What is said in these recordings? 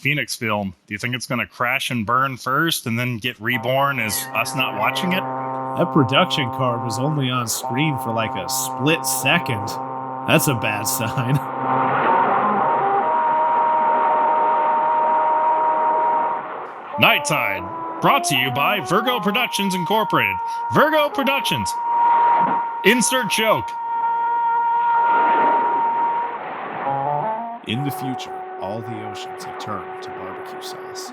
Phoenix film. Do you think it's going to crash and burn first and then get reborn as us not watching it? That production card was only on screen for like a split second. That's a bad sign. Night Tide, brought to you by Virgo Productions Incorporated. Virgo Productions. Insert joke. In the future, all the oceans have turned to barbecue sauce.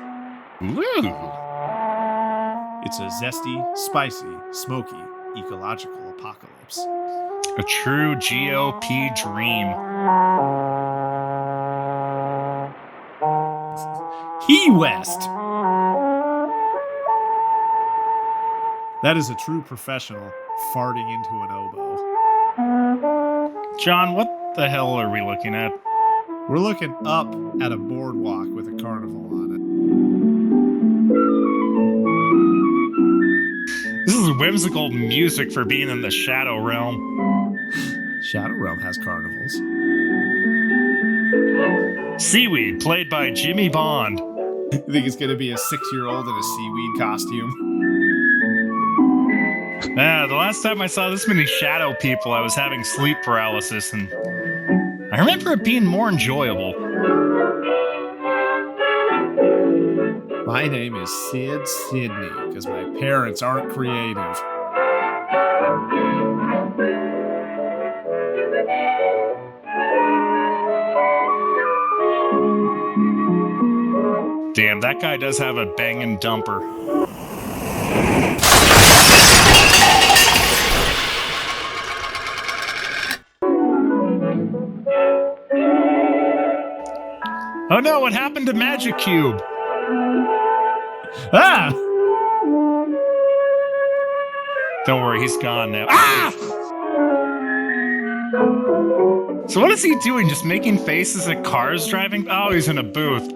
Woo! It's a zesty, spicy, smoky, ecological apocalypse. A true GOP dream. Key West! That is a true professional farting into an oboe. John, what the hell are we looking at? We're looking up at a boardwalk with a carnival on it. This is whimsical music for being in the Shadow Realm. Shadow Realm has carnivals. Seaweed, played by Jimmy Bond. You think it's going to be a 6-year-old in a seaweed costume? The last time I saw this many shadow people, I was having sleep paralysis, and I remember it being more enjoyable. My name is Sid Sidney, because my parents aren't creative. Damn, that guy does have a bangin' dumper. Oh no, what happened to Magic Cube? Ah! Don't worry, he's gone now. Ah! So what is he doing? Just making faces at cars driving? Oh, he's in a booth.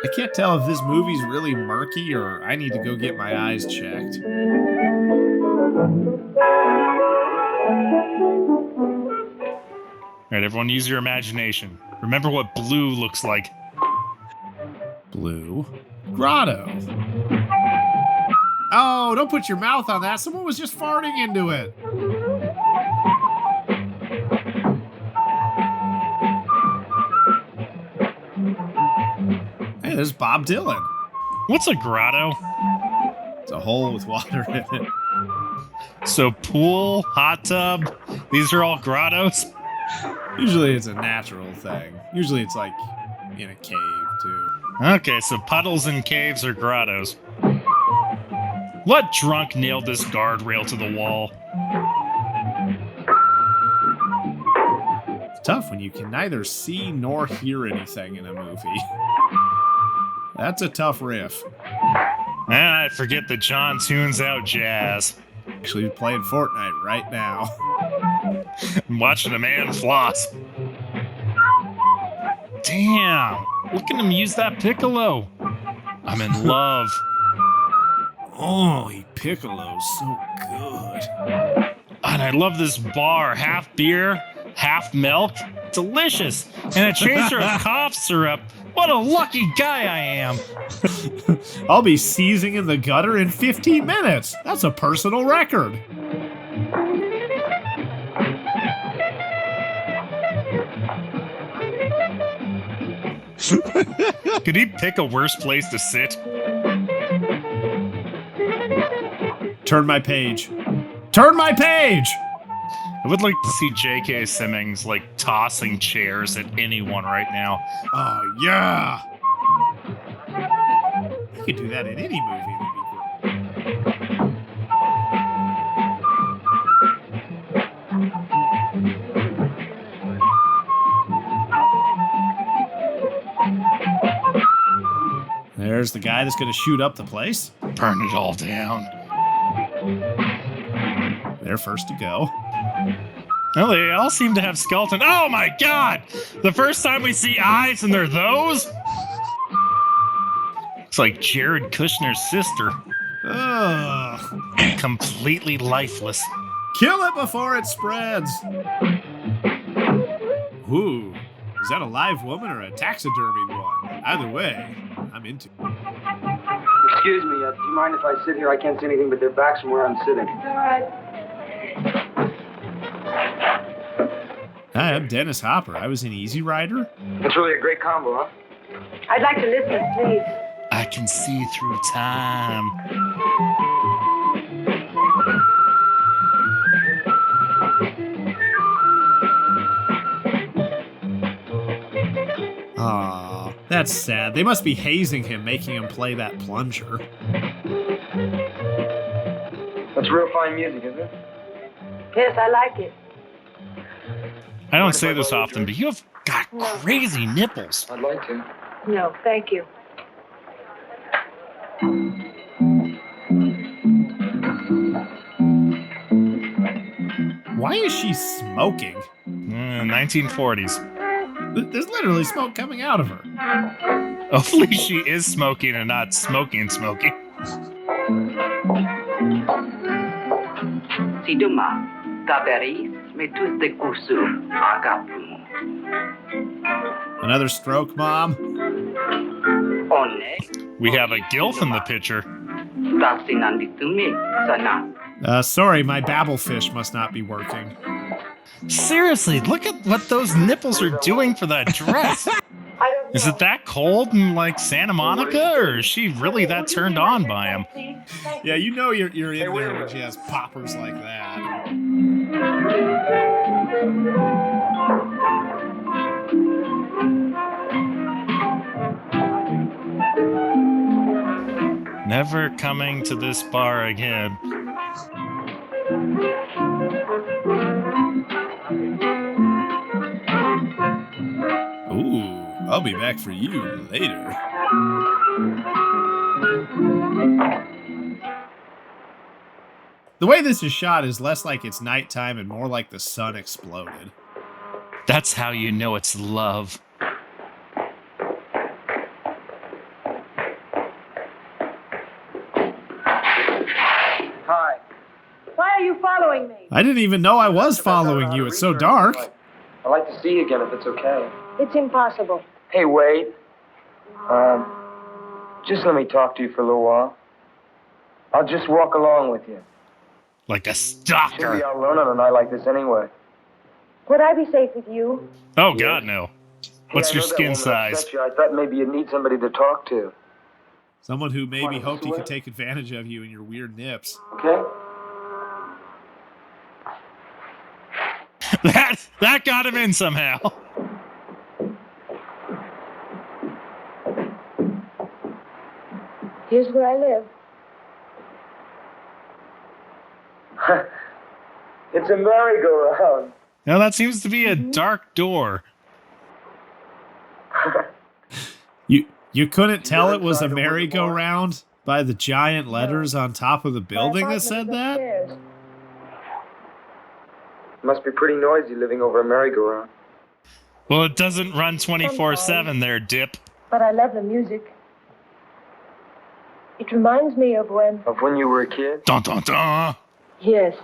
I can't tell if this movie's really murky or I need to go get my eyes checked. Alright, everyone use your imagination. Remember what blue looks like. Blue? Grotto. Oh, don't put your mouth on that. Someone was just farting into it. Hey, there's Bob Dylan. What's a grotto? It's a hole with water in it. So pool, hot tub, these are all grottos? Usually it's a natural thing. Usually it's like in a cave, too. Okay, so puddles and caves are grottos. What drunk nailed this guardrail to the wall? It's tough when you can neither see nor hear anything in a movie. That's a tough riff. I forget that John tunes out jazz. Actually playing Fortnite right now. I'm watching a man floss. Damn, look at him use that piccolo. I'm in love. Oh, Piccolo's so good. And I love this bar. Half beer, half milk. Delicious. And a chaser of cough syrup. What a lucky guy I am. I'll be seizing in the gutter in 15 minutes. That's a personal record. Could he pick a worse place to sit? Turn my page. Turn my page! I would like to see J.K. Simmons, like, tossing chairs at anyone right now. Oh, yeah! You could do that in any movie. There's the guy that's going to shoot up the place. Burn it all down. They're first to go. Well, they all seem to have skeleton. Oh my god! The first time we see eyes and they're those? It's like Jared Kushner's sister. Ugh. Completely lifeless. Kill it before it spreads. Ooh, is that a live woman or a taxidermied one? Either way, I'm into it. Excuse me, do you mind if I sit here? I can't see anything but their backs from where I'm sitting. All right. Hi, I'm Dennis Hopper. I was in Easy Rider. It's really a great combo, huh? I'd like to listen, please. I can see through time. Aw, that's sad. They must be hazing him, making him play that plunger. That's real fine music, isn't it? Yes, I like it. I don't say this often, but you have got crazy nipples. I'd like to. No, thank you. Why is she smoking? 1940s. There's literally smoke coming out of her. Hopefully she is smoking and not smoking. Si demain, t'appelles, mais tous tes coussous, agape-moi. Another stroke, Mom? On est, We have a gilf in the picture. tassinanditume, sana. Sorry, my babblefish must not be working. Seriously, look at what those nipples are doing for that dress. I don't know. Is it that cold in like Santa Monica, or is she really that turned on by him? Yeah, you know you're in there when she has poppers like that. Never coming to this bar again. Ooh, I'll be back for you later. The way this is shot is less like it's nighttime and more like the sun exploded. That's how you know it's love. Hi. Why are you following me? I didn't even know I was following you. It's so dark. I'd like to see you again if it's okay. It's impossible. Hey, Wade. Just let me talk to you for a little while. I'll just walk along with you. Like a Should be stalker. all alone on a night like this anyway. Would I be safe with you? Oh, God, no. What's Hey, I your know that skin woman size? upset you. I thought maybe you'd need somebody to talk to. Someone who maybe Wanna hoped he swim? could take advantage of you and your weird nips. Okay? That got him in somehow. Here's where I live. It's a merry-go-round. Now that seems to be a dark door. You couldn't tell it was a inside or was it merry-go-round by the giant letters on top of the building that said that? Upstairs. Must be pretty noisy living over a merry-go-round. Well, it doesn't run 24/7 there, Dip. But I love the music. It reminds me of when... Of when you were a kid? Dun dun dun. Yes.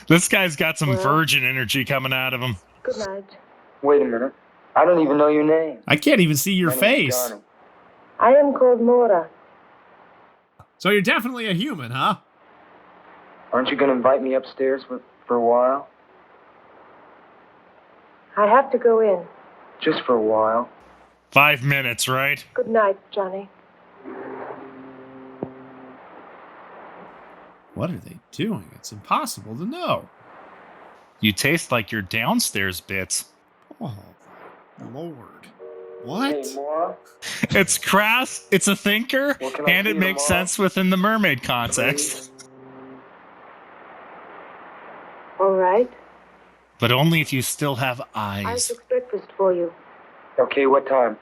This guy's got some Well- virgin energy coming out of him. Good night. Wait a minute. I don't even know your name. I can't even see your My name's face. Johnny. I am called Mora. So you're definitely a human, huh? Aren't you going to invite me upstairs for a while? I have to go in. Just for a while. 5 minutes, right? Good night, Johnny. What are they doing? It's impossible to know. You taste like your downstairs bits. Oh, Lord. What? Hey, Mora. It's crass, it's a thinker, Well, can I and see it you makes tomorrow? sense within the mermaid context. All right. But only if you still have I eyes. took breakfast for you. Okay, what time?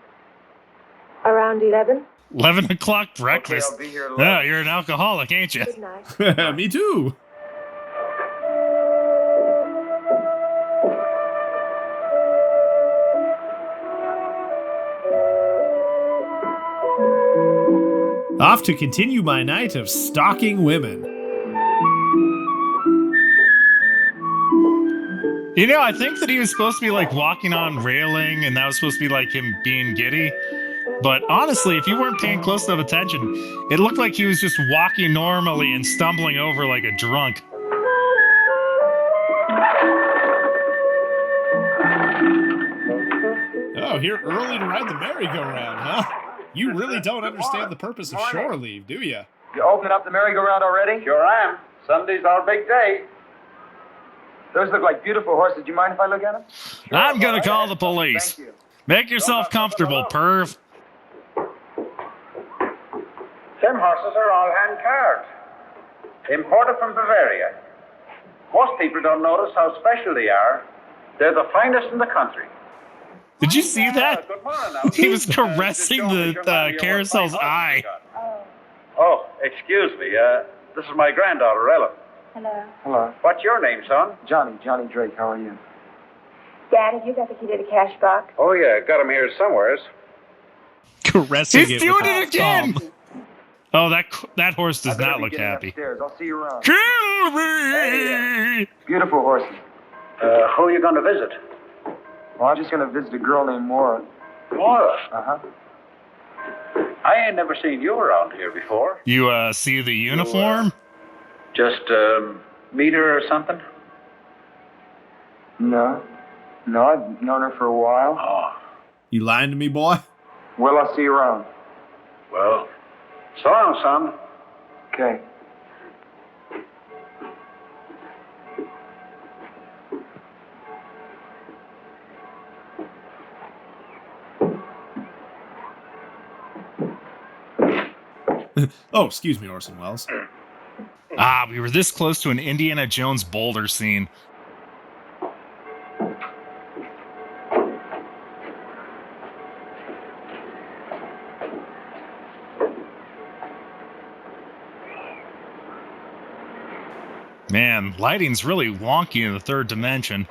Around 11. 11 o'clock breakfast. Okay, I'll be here at Yeah, 11. you're an alcoholic, ain't you? Good night. Me too. Off to continue my night of stalking women. You know, I think that he was supposed to be like walking on railing, and that was supposed to be like him being giddy. But honestly, if you weren't paying close enough attention, it looked like he was just walking normally and stumbling over like a drunk. Oh, here early to ride the merry-go-round, huh? You really don't understand the purpose of shore leave, do you? You opening up the merry-go-round already? Sure am. Sunday's our big day. Those look like beautiful horses. Do you mind if I look at them? I'm gonna call the police. Thank you. Make yourself comfortable, perv. Them horses are all hand-carved. Imported from Bavaria. Most people don't notice how special they are. They're the finest in the country. Did you see that? Good morning now. He was caressing the carousel's eye. Oh, excuse me. This is my granddaughter, Ellen. Hello. Hello. What's your name, son? Johnny Drake. How are you? Dad, have you got the key to the cash box? Oh, yeah. Got him here somewheres. Caressing He's it doing with it again! thumb. Oh, that horse does I better not be look getting happy. Upstairs. I'll see you around. Kill me! Beautiful horses. Who are you going to visit? Well, I'm just going to visit a girl named Maura. Laura. Uh-huh. I ain't never seen you around here before. You, see the uniform? Just, meet her or something? No, I've known her for a while. Oh, You lying to me, boy? Well, I'll see you around. well, so long, son. Okay. Oh, excuse me, Orson Welles. Ah, we were this close to an Indiana Jones boulder scene. Man, lighting's really wonky in the third dimension.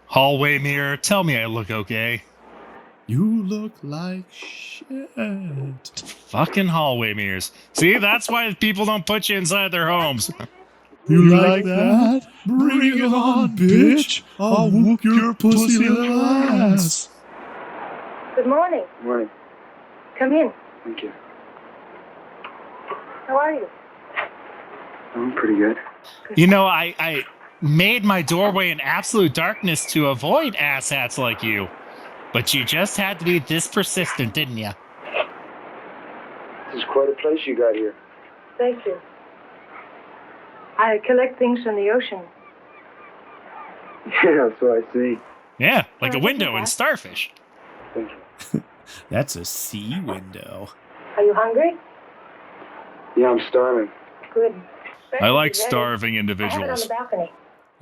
Hallway mirror, tell me I look okay. You look like shit. Fucking hallway mirrors. See, that's why people don't put you inside their homes. You like that? Bring it on, bitch. I'll whoop your pussy little ass. Good morning. Morning. Come in. Thank you. How are you? I'm pretty good. You know, I made my doorway in absolute darkness to avoid asshats like you. But you just had to be this persistent, didn't you? This is quite a place you got here. Thank you. I collect things from the ocean. Yeah, so I see. Yeah, like a window in Starfish. Thank you. That's a sea window. Are you hungry? Yeah, I'm starving. Good. I like Breakfast is ready. starving I have it on individuals. the balcony.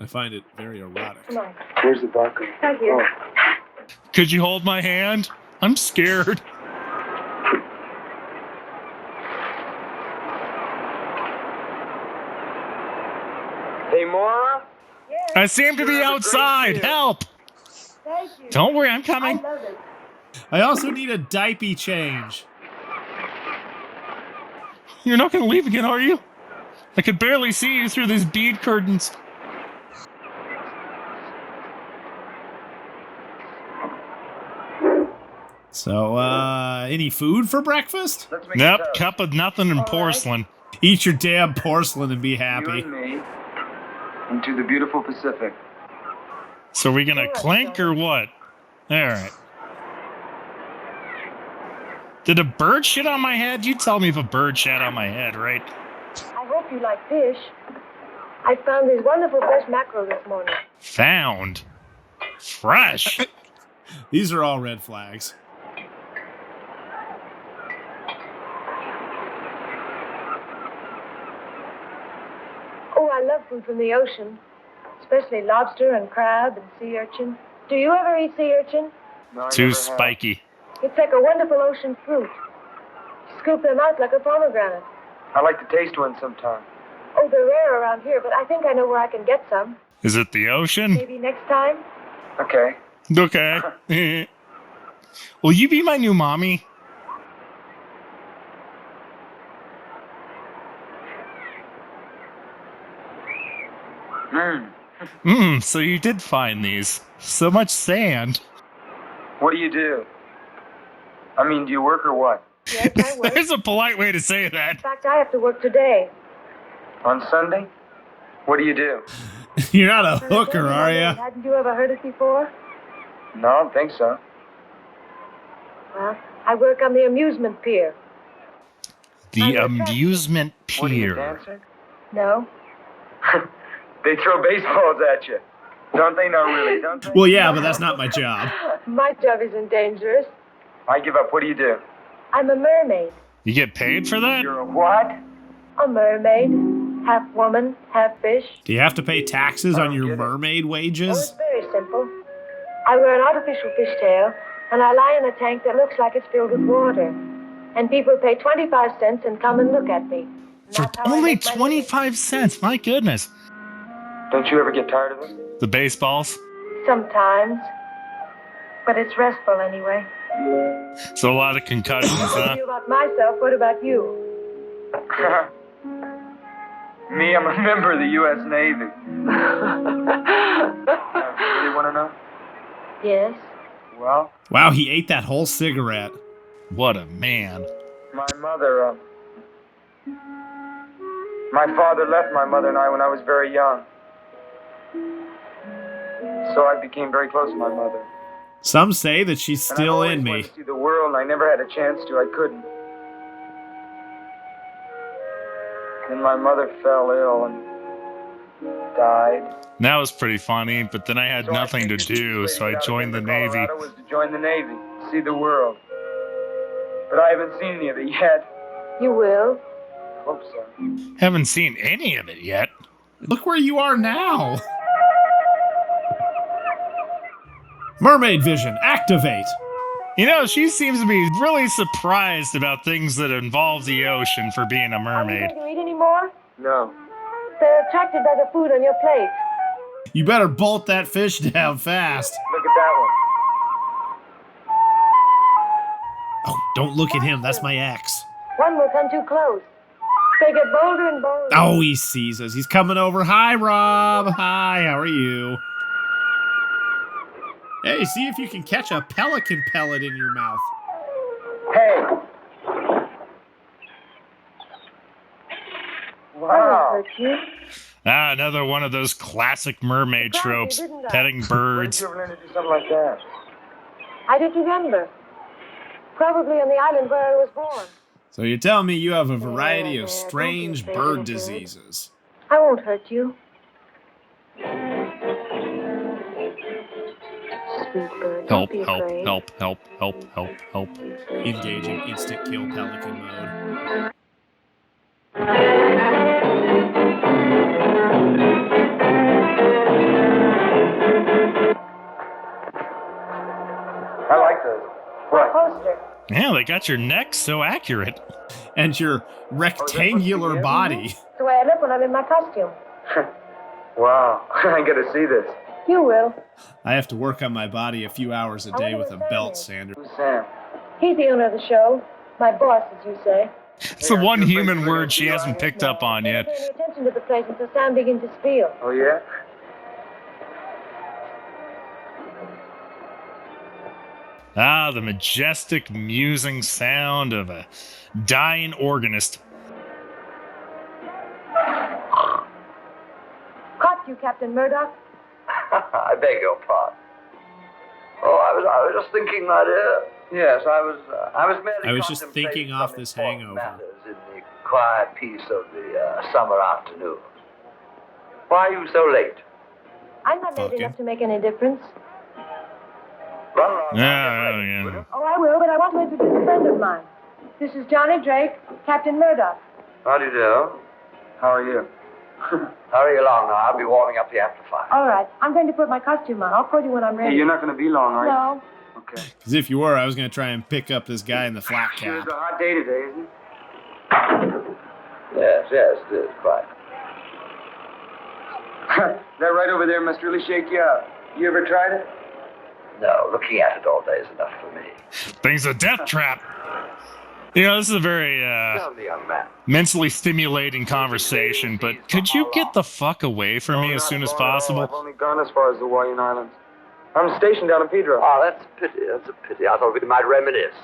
I find it very erotic. Come on. Where's the balcony? Right here. Oh, Could you hold my hand? I'm scared. Hey, Maura? Yes. I seem to be You're a outside. great kid. Help! Thank you. Don't worry, I'm I coming. love it. I also need a diaper change. You're not going to leave again, are you? I could barely see you through these bead curtains. So, any food for breakfast? Let's make Nope, a toast. cup of nothing and porcelain. Eat your damn porcelain and be You happy. and me into the beautiful Pacific. So we gonna clink or what? Alright. Did a bird shit on my head? You tell me if a bird shat on my head, right? I hope you like fish. I found these wonderful fresh mackerel this morning. Found. Fresh. These are all red flags. Oh, I love food from the ocean, especially lobster and crab and sea urchin. Do you ever eat sea urchin? No, I Too never have. spiky. It's like a wonderful ocean fruit. You scoop them out like a pomegranate. I'd like to taste one sometime. Oh, they're rare around here, but I think I know where I can get some. Is it the ocean? Maybe next time? Okay. Okay. Will you be my new mommy? So you did find these. So much sand. What do you do? I mean, do you work or what? Yes, I work. There's a polite way to say In that. fact, I have to work today. On Sunday? What do you do? You're not a hooker, are you? Hadn't you ever heard it before? No, I don't think so. Well, I work on the amusement pier. The amusement What are you, a pier. dancer? No? They throw baseballs at you. Don't they? No, really, don't they? Well, yeah, but that's not my job. My job isn't dangerous. I give up. What do you do? I'm a mermaid. You get paid for that? You're a what? A mermaid. Half woman, half fish. Do you have to pay taxes on your get it. mermaid Oh, wages? it's very simple. I wear an artificial fishtail, and I lie in a tank that looks like it's filled with water. And people pay 25 cents and come and look at me. And For that's how I only make my living. 25 cents. My goodness. Don't you ever get tired of it? The baseballs. Sometimes. But it's restful anyway. So a lot of concussions, I huh? you about myself. What about you? Me, I'm a member of the U.S. Navy. You really want to know? Yes. Well, Wow, he ate that whole cigarette. What a man. my mother, my father left my mother and I when I was very young. So I became very close to my mother. Some say that she's And I still always in me. wanted to see the world, and I never had a chance to. I couldn't. Then my mother fell ill and died. That was pretty funny, but then I had So nothing to figured do, so I out joined the to Navy. Colorado was to join the Navy, see the world. But I haven't seen any of it yet. You will. Hope so. Haven't seen any of it yet. Look where you are now. Mermaid vision, activate. You know, she seems to be really surprised about things that involve the ocean for being a Are you mermaid. going to eat any more? No. They're attracted by the food on your plate. You better bolt that fish down fast. Look at that one. Oh, don't look at him. That's my ex. One will come too close. They get bolder and bolder. Oh, he sees us. He's coming over. Hi, Rob. Hi, how are you? Hey, see if you can catch a pelican pellet in your mouth. Hey. I won't Wow. hurt you. Ah, another one of those classic mermaid tropes. Petting Where birds. did you ever learn to do something like that? I did remember. Probably on the island where I was born. So you're telling me you have a variety of strange bird diseases. I won't hurt you. Sweet bird, don't Help, be help, afraid. help, help, help, help, help. Engaging instant kill pelican mode. I like those. What? Poster. Yeah, they got your neck so accurate. And your rectangular body. It's the way I look when I'm in my costume. Wow. I gotta see this. You will. I have to work on my body a few hours a day with a belt sander. Who's Sam? He's the owner of the show. My boss, as you say. It's the one human word she hasn't picked up on Never yet. pay any attention to the place until Sam begins to spiel. Oh, yeah? Ah, the majestic, musing sound of a dying organist. Caught you, Captain Murdoch. I beg your pardon. Oh, I was just thinking, my dear. Yes, I was merely I was just contemplating thinking off some this important hangover. matters in the quiet peace of the summer afternoon. Why are you so late? I'm not late Fucking. enough to make any difference. Run along. Yeah. Oh, I will, but I want to introduce a friend of mine. This is Johnny Drake, Captain Murdoch. How do you do? How are you? Hurry along now. I'll be warming up the amplifier. All right, I'm going to put my costume on. I'll call you when I'm Hey, ready. you're not gonna be long, are you? No. Okay. Because if you were, I was going to try and pick up this guy in the flat Sure, cap. it's a hot day today, isn't it? Yes, it is quite. That right over there must really shake you up. You ever tried it? No, looking at it all day is enough for me. Thing's a death trap. You know, this is a very Tell me, young man. mentally stimulating conversation, but could you get the fuck away from me as soon as I've possible? only gone as far as the Hawaiian Islands. I'm stationed down in Pedro. Oh, that's a pity. That's a pity. I thought we might reminisce.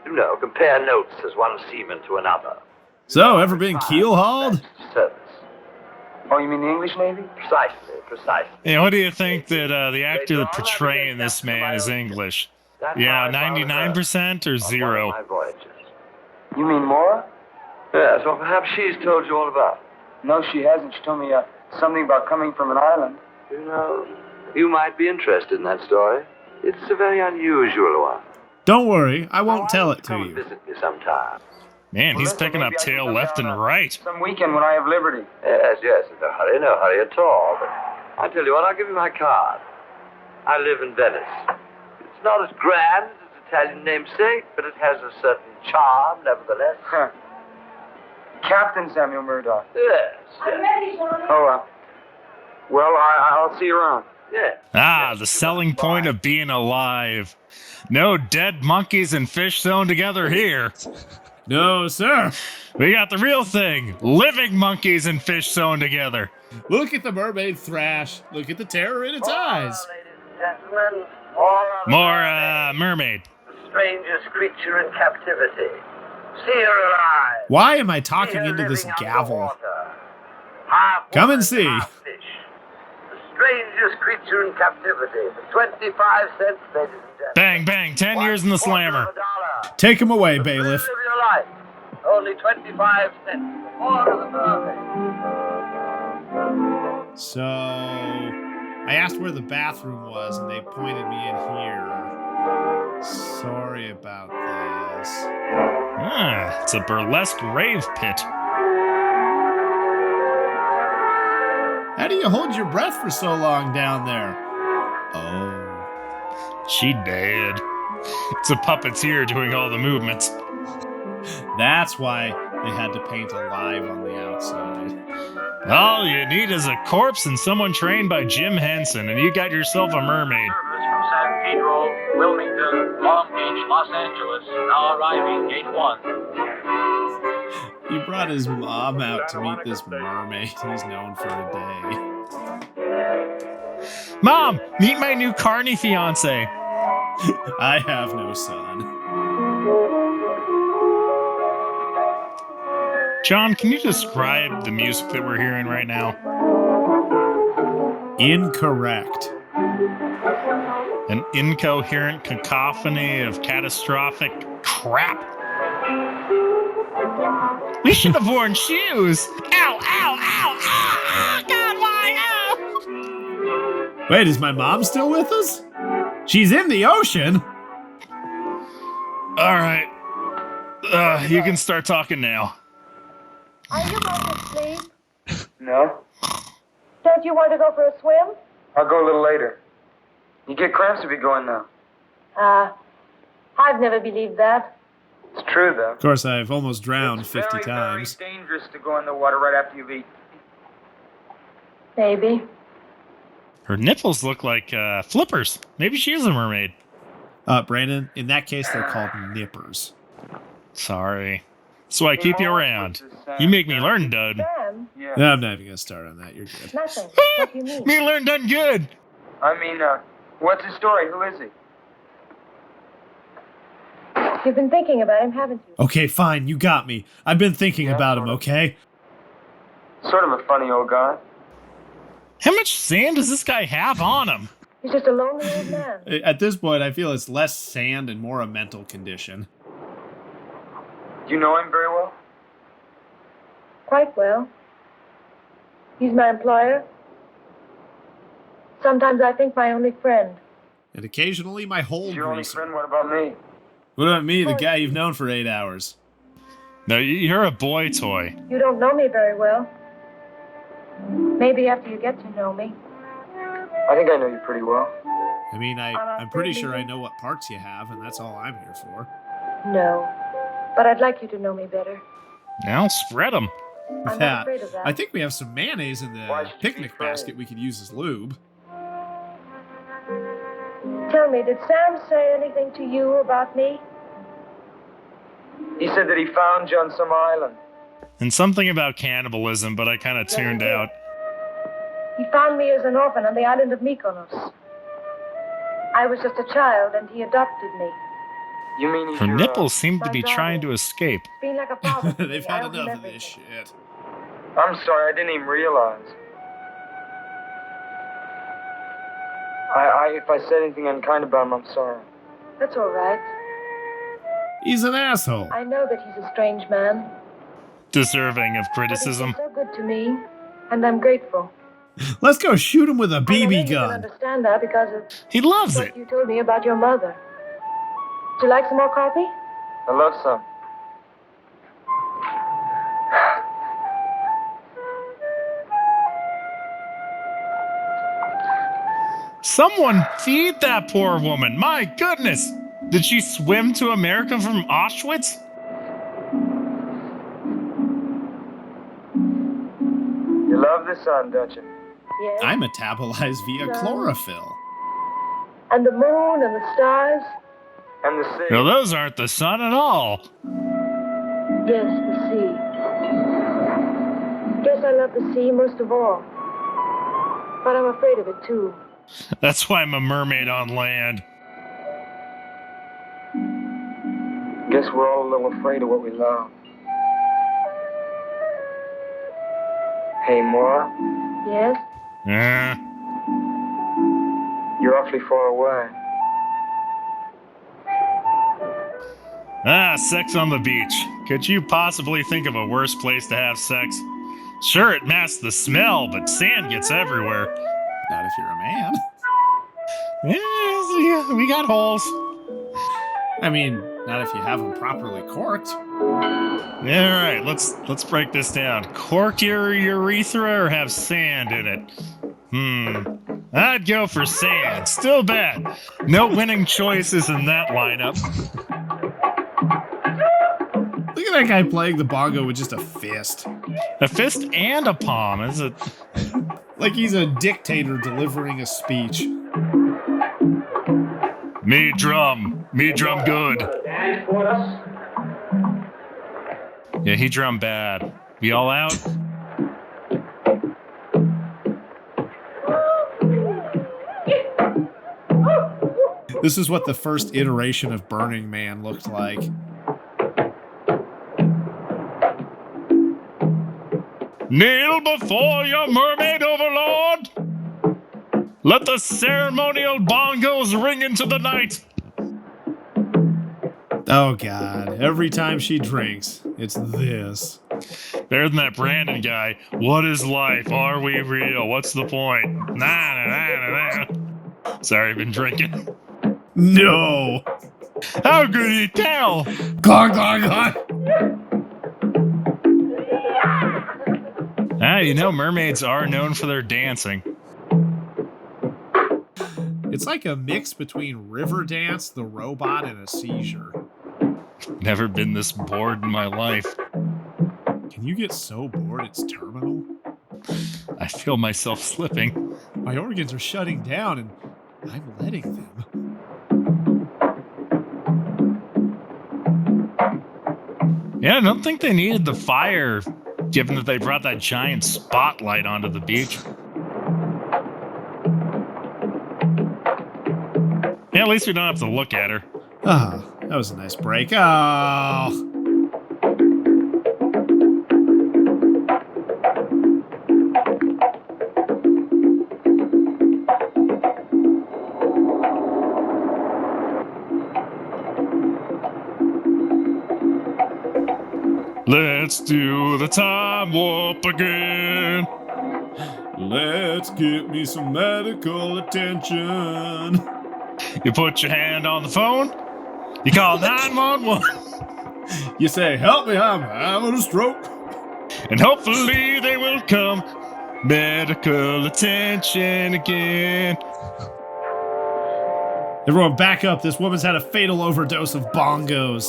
You know, compare notes as one seaman to another. So, ever been keel hauled? Service. Oh, you mean the English Navy? Precisely. Yeah, what do you think that the actor that portraying this man is English? Yeah, 99% or 0? My voyages. You mean Mora? Yes, well, perhaps she's told you all about it. No, she hasn't. She told me something about coming from an island. You know, you might be interested in that story. It's a very unusual one. Don't worry, I won't tell it to Come and you. visit me sometime. Man, he's Listen, picking up maybe I can tail come left down, and right. Some weekend when I have liberty. Yes, no hurry at all. But I tell you what, I'll give you my card. I live in Venice. It's not as grand as its Italian namesake, but it has a certain charm, nevertheless. Huh. Captain Samuel Murdoch. Yes. I'm ready, Johnny. Oh, well, I'll see you around. Yes. Ah, the selling point of being alive. No dead monkeys and fish sewn together here. No, sir. We got the real thing. Living monkeys and fish sewn together. Look at the mermaid thrash. Look at the terror in its eyes. Ladies and gentlemen, More, mermaid. the strangest creature in captivity. See her alive. Why am I See talking her into this living gavel? underwater. Half Come and woman, see. half fish. The strangest creature in captivity. For 25 cents, ladies and gentlemen. Bang, bang. 10 years in the slammer. $1. Take him away, The bailiff. thrill of your life. Only 25 cents. More of the mermaid. So, I asked where the bathroom was, and they pointed me in here. Sorry about this. Ah, it's a burlesque rave pit. How do you hold your breath for so long down there? Oh. She dead. It's a puppeteer doing all the movements. That's why they had to paint alive on the outside. All you need is a corpse and someone trained by Jim Henson, and you got yourself a mermaid. Service from San Pedro, Wilmington, Long Beach, Los Angeles, now arriving gate 1. He brought his mom out to meet this mermaid he's known for a day. Mom, meet my new carny fiance. I have no son. John, can you describe the music that we're hearing right now? Incorrect. An incoherent cacophony of catastrophic crap. We should have worn shoes. Ow, ow, ow, ow, ow, God, why, ow. Wait, is my mom still with us? She's in the ocean. All right. You can start talking now. Are you going to sleep? No? Don't you want to go for a swim? I'll go a little later. You get cramps if you go in now. I've never believed that. It's true, though. Of course, I've almost drowned It's 50 very, times. very dangerous to go in the water right after you've eaten. Maybe. Her nipples look like flippers. Maybe she is a mermaid. Brandon, in that case, they're called nippers. Sorry. So I keep you around. You make me learn, Dud. Sam? Yeah. No, I'm not even going to start on that. You're good. Nothing. What do you mean? Me learn done good. I mean, what's his story? Who is he? You've been thinking about him, haven't you? Okay, fine. You got me. I've been thinking Yeah, about him, sort of. okay? Sort of a funny old guy. How much sand does this guy have on him? He's just a lonely old man. At this point, I feel it's less sand and more a mental condition. Do you know him very well? Quite well. He's my employer. Sometimes I think my only friend. And occasionally, my whole He's your only greaser. friend. What about me? What about me, the guy you've known for 8 hours? No, you're a boy toy. You don't know me very well. Maybe after you get to know me. I think I know you pretty well. I mean, I'm pretty sure I know what parts you have, and that's all I'm here for. No. But I'd like you to know me better. Now spread them. I'm Yeah, not afraid of that. I think we have some mayonnaise in Why the should you be picnic afraid? basket we could use as lube. Tell me, did Sam say anything to you about me? He said that he found you on some island. And something about cannibalism, but I kind of tuned out. He found me as an orphan on the island of Mykonos. I was just a child, and he adopted me. You mean he's Her your, nipples seem to my be daughter. trying to escape. Being like a father. to They've me, I had owe him enough of everything. this shit. I'm sorry, I didn't even realize. If I said anything unkind about him, I'm sorry. That's all right. He's an asshole. I know that he's a strange man. Deserving of But he's criticism. been so good to me, and I'm grateful. Let's go shoot him with a And I know BB you can gun. understand that because of He loves what it. you told me about your mother. Would you like some more coffee? I love some. Someone feed that poor woman. My goodness. Did she swim to America from Auschwitz? You love the sun, don't you? Yes. I metabolize via chlorophyll. And the moon and the stars. And the sea. No, those aren't the sun at all. Yes, the sea. Guess I love the sea most of all. But I'm afraid of it, too. That's why I'm a mermaid on land. Guess we're all a little afraid of what we love. Hey, Maura, Yes? Eh. you're awfully far away. Sex on the beach. Could you possibly think of a worse place to have sex? Sure, it masks the smell, but sand gets everywhere. Not if you're a man. Yeah, we got holes. I mean, not if you have them properly corked. Yeah, all right, let's break this down. Cork your urethra or have sand in it? I'd go for sand. Still bad. No winning choices in that lineup. Look at that guy playing the bongo with just a fist. A fist and a palm, is it? Like he's a dictator delivering a speech. Me drum good. Yeah, he drummed bad. We all out? This is what the first iteration of Burning Man looked like. Kneel before your mermaid overlord! Let the ceremonial bongos ring into the night! Oh god, every time she drinks, it's this. Better than that Brandon guy. What is life? Are we real? What's the point? Nah. Sorry, I've been drinking. No! How could he tell? Glug, glug, glug! You know, mermaids are known for their dancing. It's like a mix between Riverdance, the robot, and a seizure. Never been this bored in my life. Can you get so bored it's terminal? I feel myself slipping. My organs are shutting down and I'm letting them. Yeah, I don't think they needed the fire, given that they brought that giant spotlight onto the beach. Yeah, at least we don't have to look at her. Ah, that was a nice break. Oh. Let's do the time warp again. Let's get me some medical attention. You put your hand on the phone. You call 911. You say, help me, I'm having a stroke. And hopefully they will come. Medical attention again. Everyone back up. This woman's had a fatal overdose of bongos.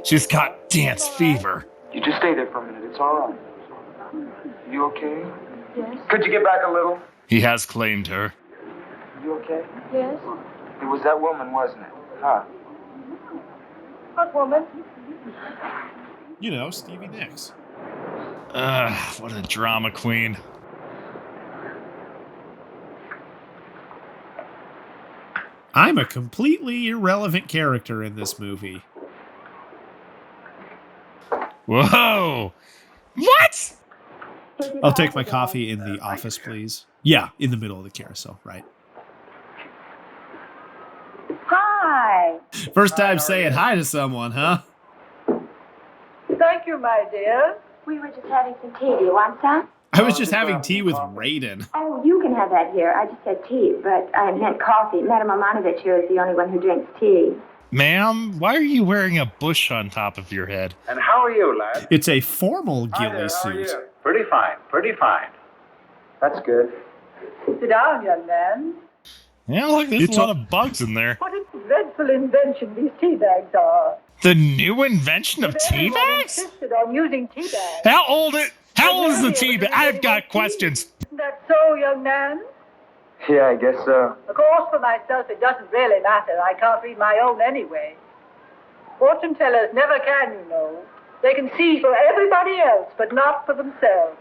She's got dance fever. You just stay there for a minute. It's all right. You okay? Yes? Could you get back a little? He has claimed her. You okay? Yes? It was that woman, wasn't it? Huh? What woman? You know, Stevie Nicks. What a drama queen. I'm a completely irrelevant character in this movie. Whoa! What? I'll take my coffee in the office, please. Yeah, in the middle of the carousel, right. Hi. First time saying hi to someone, huh? Thank you, my dear. We were just having some tea. Do you want some? I was just having tea with Raiden. Oh, you can have that here. I just said tea, but I meant coffee. Madam Romanovich here is the only one who drinks tea. Ma'am, why are you wearing a bush on top of your head? And how are you, lad? It's a formal Hi there, ghillie how are suit. you? Pretty fine, pretty fine. That's good. Sit down, young man. Yeah, look, there's It's a lot of bugs in there. What a dreadful invention these tea bags are. The new invention of tea Everyone bags? insisted on using tea bags. How old is the tea bag? I've got questions. Isn't that so, young man? Yeah, I guess so. Of course, for myself, it doesn't really matter. I can't read my own anyway. Fortune tellers never can, you know. They can see for everybody else, but not for themselves.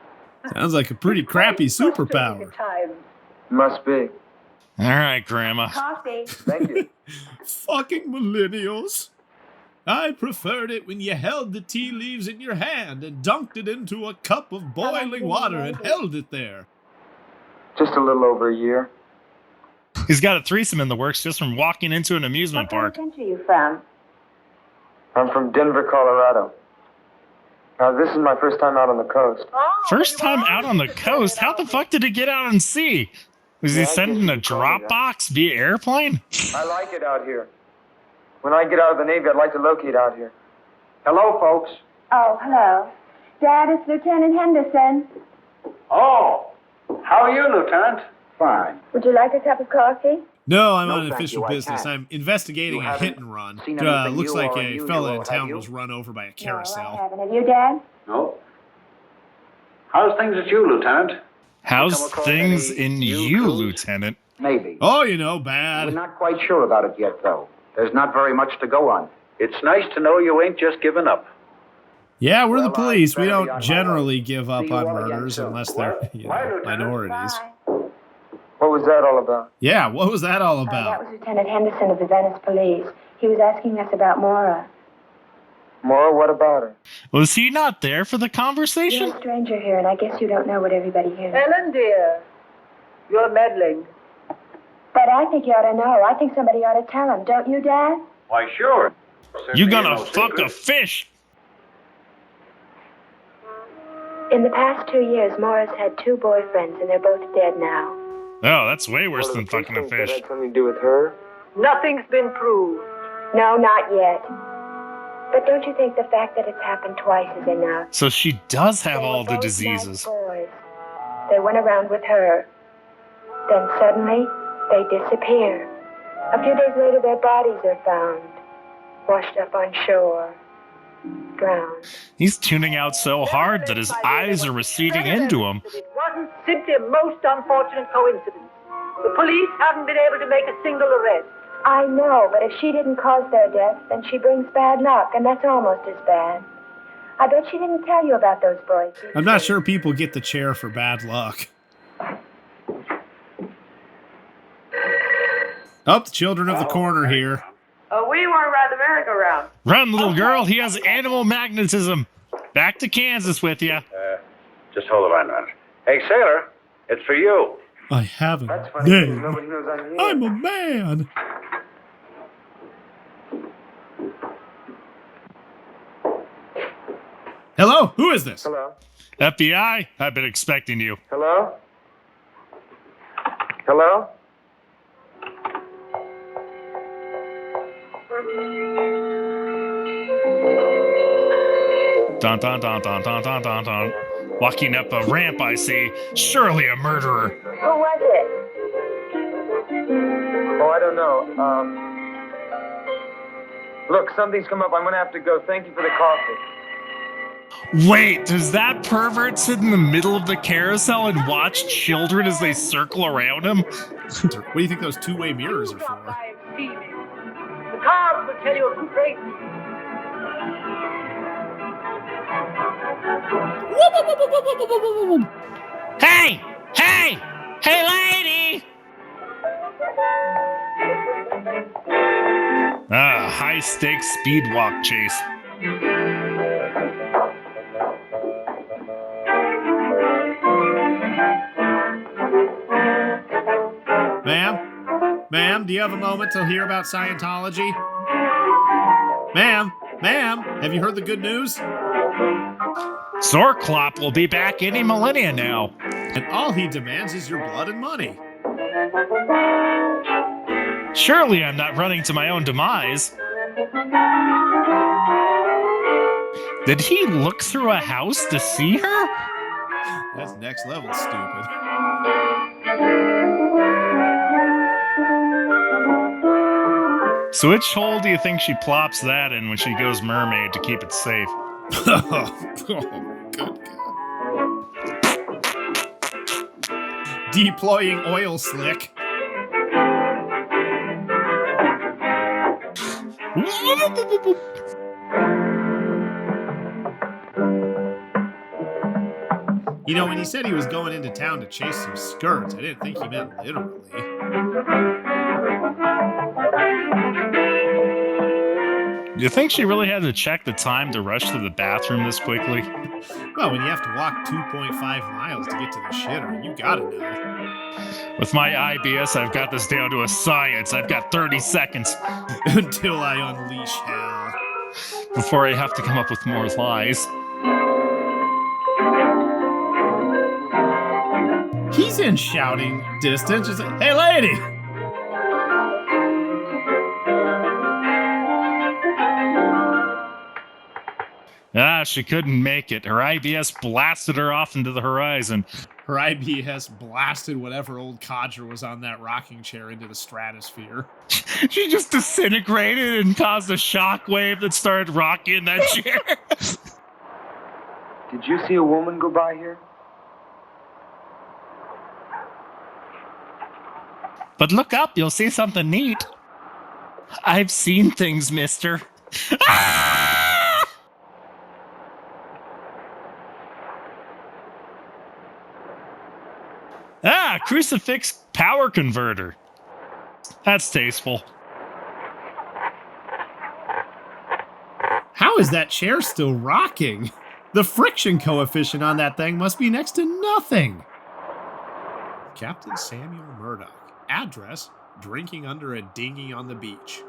Sounds like a pretty crappy superpower. Must be. All right, Grandma. Coffee. Thank you. Fucking millennials. I preferred it when you held the tea leaves in your hand and dunked it into a cup of boiling water and held it there. Just a little over a year. He's got a threesome in the works just from walking into an amusement What part of park. the country are you from? I'm from Denver, Colorado. This is my first time out on the coast. First time out on the coast? How the fuck did he get out and see? Was he Yeah, I sending guess a you could call me that. Dropbox via airplane? I like it out here. When I get out of the Navy, I'd like to locate out here. Hello, folks. Oh, hello. Dad, it's Lieutenant Henderson. Oh, how are you, Lieutenant? Fine. Would you like a cup of coffee? No, I'm No, on thank official you, I business. can't. I'm investigating You a hit haven't and run. seen anything Looks new like or a unusual, fella in have town you? was run over by a No, I carousel. haven't. Have you, Dad? No. How's things at you, Lieutenant? How's Come across things any in new you, clues? Lieutenant? Maybe. Oh, you know, We're bad. not quite sure about it yet, though. There's not very much to go on. It's nice to know you ain't just given up. Yeah, we're the Well, I police. We better be on don't my generally way. give See up you on all again murders soon. unless they're, Well, you bye, know, Lieutenant. minorities. Bye. What was that all about? Yeah, what was that all That about? was Lieutenant Henderson of the Venice Police. He was asking us about Maura. Maura, what about her? Was he not there for the You're conversation? a stranger here, and I guess you don't know what everybody here knows. Ellen, dear, you're meddling. But I think you ought to know. I think somebody ought to tell him. Don't you, Dad? Why, sure. You Certainly gonna no fuck secret. a fish? In the past 2 years, Maura's had 2 boyfriends, and they're both dead now. Oh, that's way worse What, than do the police fucking a think that fish. had something to do with her? Nothing's been proved. No, not yet. But don't you think the fact that it's happened twice is enough? So she does have They were all the both diseases. nice boys. They went around with her. Then suddenly, they disappear. A few days later, their bodies are found, washed up on shore, drowned. He's tuning out so hard that his eyes are receding into him. It wasn't simply a most unfortunate coincidence. The police haven't been able to make a single arrest. I know, but if she didn't cause their death, then she brings bad luck, and that's almost as bad. I bet she didn't tell you about those boys. I'm not sure people get the chair for bad luck. Oh, the children of the corner here. We want to ride the merry-go-round. Run, little girl. He has animal magnetism. Back to Kansas with you. Just hold the line, man. Hey, sailor, it's for you. I have a That's funny, because name. nobody knows I'm here. I'm a man. Hello? Who is this? Hello? FBI, I've been expecting you. Hello? Hello? Dun dun dun dun dun dun dun dun. Walking up a ramp, I see. Surely a murderer. Who was it? Oh, I don't know. Look, something's come up. I'm gonna have to go. Thank you for the coffee. Wait, does that pervert sit in the middle of the carousel and watch children as they circle around him? What do you think those two-way mirrors are for? See cards will tell you a great deal. Hey! Hey! Hey, lady! High-stakes speed walk chase. Ma'am, do you have a moment to hear about Scientology? Ma'am, have you heard the good news? Zorklop will be back any millennia now. And all he demands is your blood and money. Surely I'm not running to my own demise. Did he look through a house to see her? That's next level stupid. So which hole do you think she plops that in when she goes mermaid to keep it safe? Oh, good God. Deploying oil slick. You know, when he said he was going into town to chase some skirts, I didn't think he meant literally. Do you think she really had to check the time to rush to the bathroom this quickly? Well, when you have to walk 2.5 miles to get to the shitter, you gotta know. With my IBS, I've got this down to a science. I've got 30 seconds. Until I unleash hell. Before I have to come up with more lies. He's in shouting distance. Just like, hey, lady! She couldn't make it. Her IBS blasted her off into the horizon. Her IBS blasted whatever old codger was on that rocking chair into the stratosphere. She just disintegrated and caused a shockwave that started rocking that chair. Did you see a woman go by here? But look up, you'll see something neat. I've seen things, mister. Crucifix power converter. That's tasteful. How is that chair still rocking? The friction coefficient on that thing must be next to nothing. Captain Samuel Murdoch. Address, drinking under a dinghy on the beach.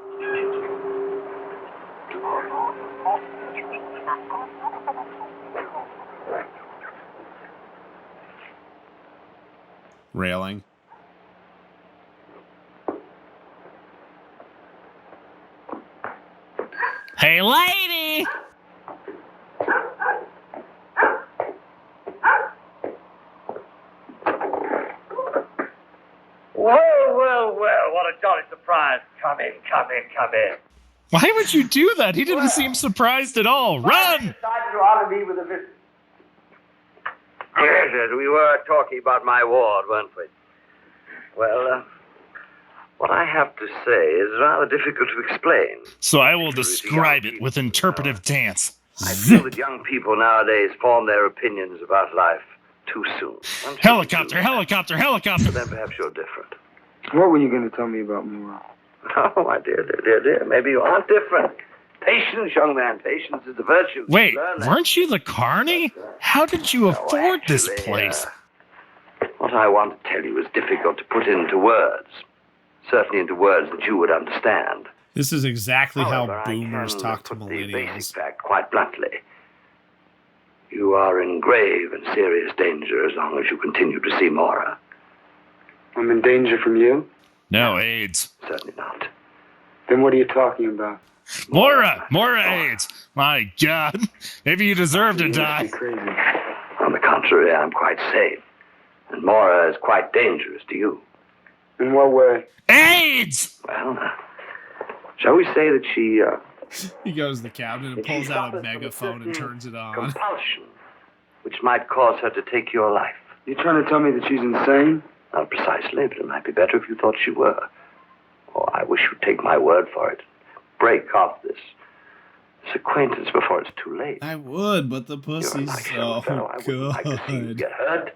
Railing. Hey, lady! Well, what a jolly surprise. Come in. Why would you do that? He didn't seem surprised at all. Run! Decided to honor me with a visit. Yes, we were talking about my ward, weren't we? Well, what I have to say is rather difficult to explain. So I will describe it with interpretive dance. I feel that young people nowadays form their opinions about life too soon. Helicopter! But then perhaps you're different. What were you going to tell me about Moore? Oh, my dear. Maybe you aren't different. Patience, young man. Patience is the virtue. Wait, Learn that. weren't you the carny? How did you afford this Actually, place? What I want to tell you is difficult to put into words. Certainly into words that you would understand. This is exactly However, how boomers I can talk to put the basic millennials. fact quite bluntly. You are in grave and serious danger as long as you continue to see Mora. I'm in danger from you? No, AIDS. Certainly not. Then what are you talking about? Mora AIDS. My God, maybe you deserve to die. You're crazy. On the contrary, I'm quite safe. And Mora is quite dangerous to you. In what way? AIDS! Well, shall we say that she, He goes to the cabinet and pulls out a megaphone and turns it on. compulsion, which might cause her to take your life. You trying to tell me that she's insane? Not precisely, but it might be better if you thought she were. Oh, I wish you'd take my word for it. break off this acquaintance before it's too late. I would, but the You're a pussy's nice so young fellow. I wouldn't like to see you good. get hurt.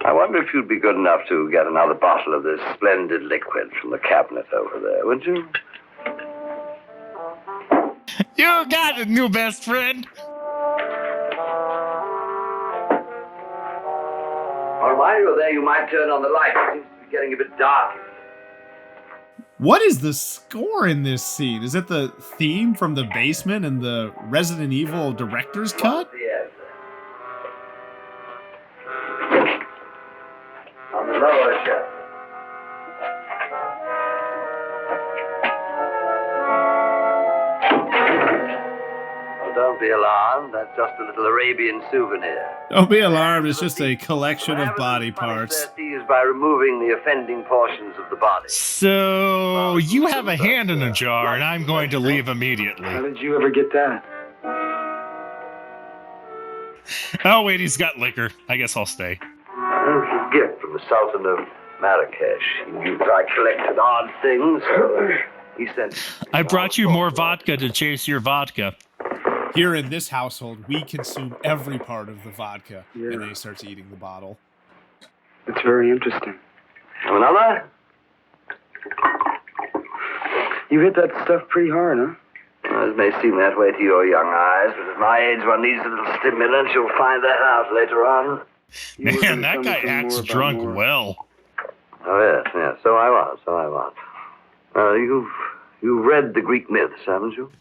I wonder if you'd be good enough to get another bottle of this splendid liquid from the cabinet over there, would you? You got it, new best friend. Or while you're there, you might turn on the light. It seems to be getting a bit dark. What is the score in this scene? Is it the theme from the basement and the Resident Evil director's cut? The answer. On the lower shelf. Oh, don't be alarmed. That's just a little Arabian souvenir. Don't be alarmed, it's just a collection of body What happens parts. to these by removing the offending portions of the body. So you have a hand in a jar, and I'm going to leave immediately. How did you ever get that? Oh wait, he's got liquor. I guess I'll stay. It's a gift from the Sultan of Marrakesh. He knew I collected odd things, so he sent... I brought you more vodka to chase your vodka. Here in this household, we consume every part of the vodka. Yeah. And then he starts eating the bottle. It's very interesting. Have another? You hit that stuff pretty hard, huh? Well, it may seem that way to your young eyes, but at my age one needs a little stimulant. You'll find that out later on. You were Man, gonna that tell me guy some acts more about drunk more. well. Oh, yes. So I was. You've read the Greek myths, haven't you?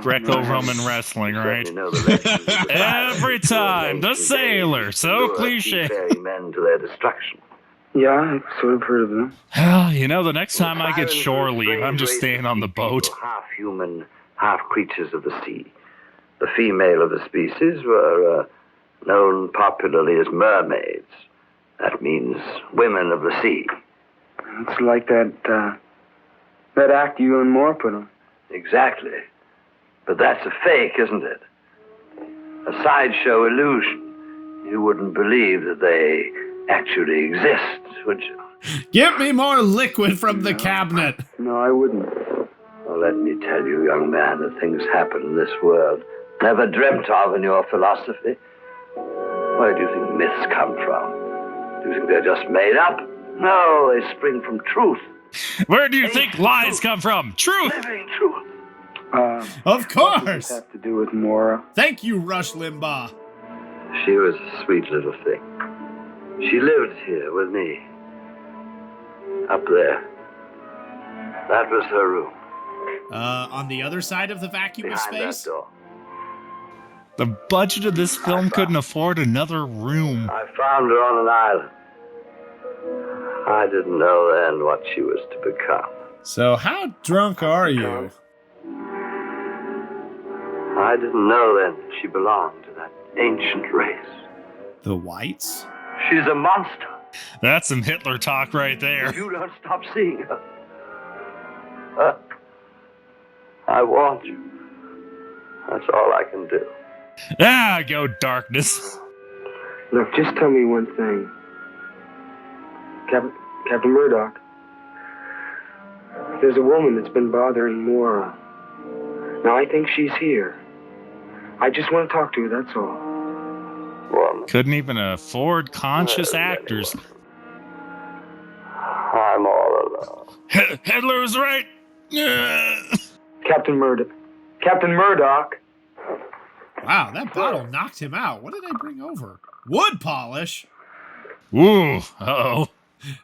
Greco-Roman wrestling, You right? certainly know the legends of the Every time, the sailor, so cliche. Seafaring men to their destruction. Yeah, I sort of heard of them. Well, you know, the next time I get Sirens shore were leave, I'm strange just races staying on the of people, boat. half human, half creatures of the sea. The female of the species were known popularly as mermaids. That means women of the sea. It's like that act you and Moore put on. Exactly. But that's a fake, isn't it? A sideshow illusion. You wouldn't believe that they actually exist, would you? Give me more liquid from the cabinet. No, I wouldn't. Well, let me tell you, young man, that things happen in this world never dreamt of in your philosophy. Where do you think myths come from? Do you think they're just made up? No, they spring from truth. Where do you think lies come from? Truth! Living truth. Of What does course. this have to do with Mora? Thank you, Rush Limbaugh. She was a sweet little thing. She lived here with me. Up there. That was her room. On the other side of the vacuum of Behind that space? door. The budget of this film couldn't afford another room. I found her on an island. I didn't know then what she was to become. So how drunk are you? I didn't know then that she belonged to that ancient race. The whites? She's a monster. That's some Hitler talk right there. You don't stop seeing her. I want you. That's all I can do. Ah, go darkness. Look, just tell me one thing. Captain Murdoch. There's a woman that's been bothering Mora. Now, I think she's here. I just want to talk to her, that's all. Woman. Couldn't even afford conscious actors. I'm all alone. Hitler was right. Captain Murdoch. Captain Murdoch. Wow, that bottle knocked him out. What did I bring over? Wood polish. Ooh, uh-oh.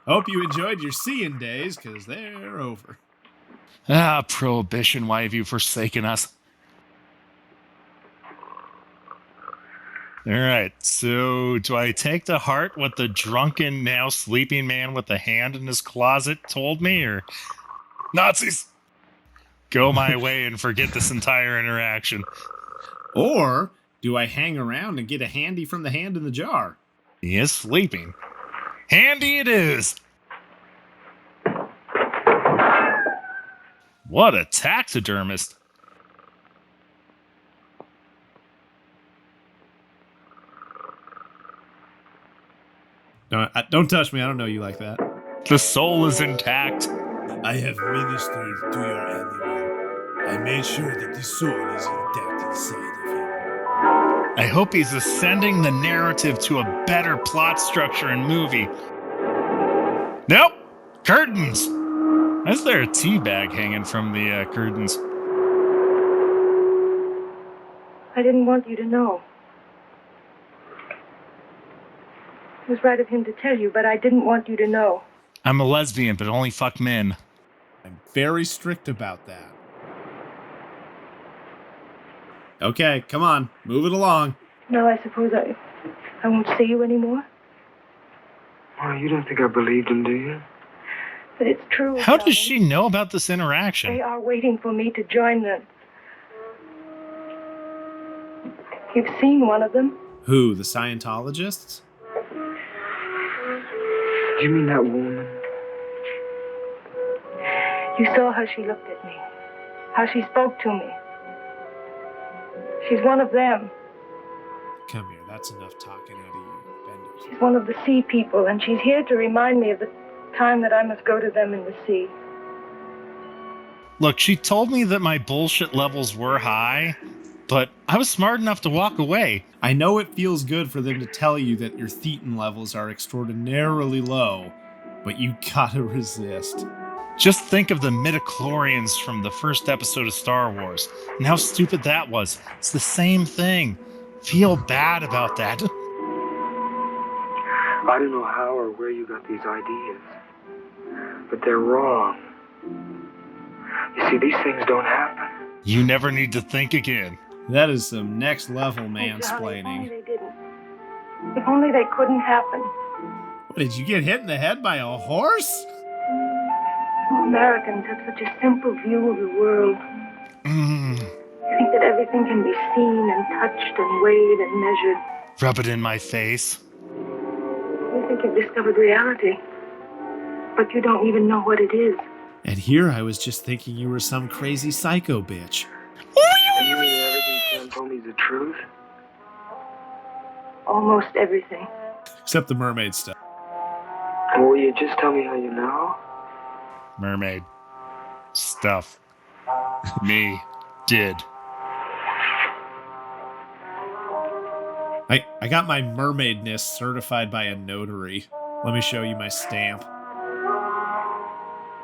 Hope you enjoyed your seeing days, because they're over. Ah, Prohibition, why have you forsaken us? All right, so do I take to heart what the drunken, now sleeping man with the hand in his closet told me, or Nazis? Go my way and forget this entire interaction. Or do I hang around and get a handy from the hand in the jar? He is sleeping. Handy it is! What a taxidermist. Don't touch me. I don't know you like that. The soul is intact. I have ministered to your animal. I made sure that the soul is intact inside of him. I hope he's ascending the narrative to a better plot structure and movie. Nope! Curtains! Why is there a tea bag hanging from the curtains? I didn't want you to know. It was right of him to tell you, but I didn't want you to know. I'm a lesbian, but only fuck men. I'm very strict about that. Okay, come on, move it along. Now I suppose I won't see you anymore. Oh, you don't think I believed him, do you? But it's true. How darling. does she know about this interaction? They are waiting for me to join them. You've seen one of them. Who, the Scientologists? Do you mean that woman? You saw how she looked at me, how she spoke to me. She's one of them. Come here, that's enough talking out of you. Bend She's one of the sea people, and she's here to remind me of the time that I must go to them in the sea. Look, she told me that my bullshit levels were high, but I was smart enough to walk away. I know it feels good for them to tell you that your thetan levels are extraordinarily low, but you gotta resist. Just think of the midichlorians from the first episode of Star Wars, and how stupid that was. It's the same thing. Feel bad about that. I don't know how or where you got these ideas, but they're wrong. You see, these things don't happen. You never need to think again. That is some next level Oh, darling, if only mansplaining. they didn't. If only they couldn't happen. What, did you get hit in the head by a horse? Americans have such a simple view of the world. Mm, You think that everything can be seen and touched and weighed and measured. rub it in my face. You think you've discovered reality, but you don't even know what it is. And here I was just thinking you were some crazy psycho bitch. And you mean everything Sam told me is the truth? Almost everything. Except the mermaid stuff. Well, will you just tell me how you know? Mermaid. Stuff. Me. Did. I got my mermaidness certified by a notary. Let me show you my stamp.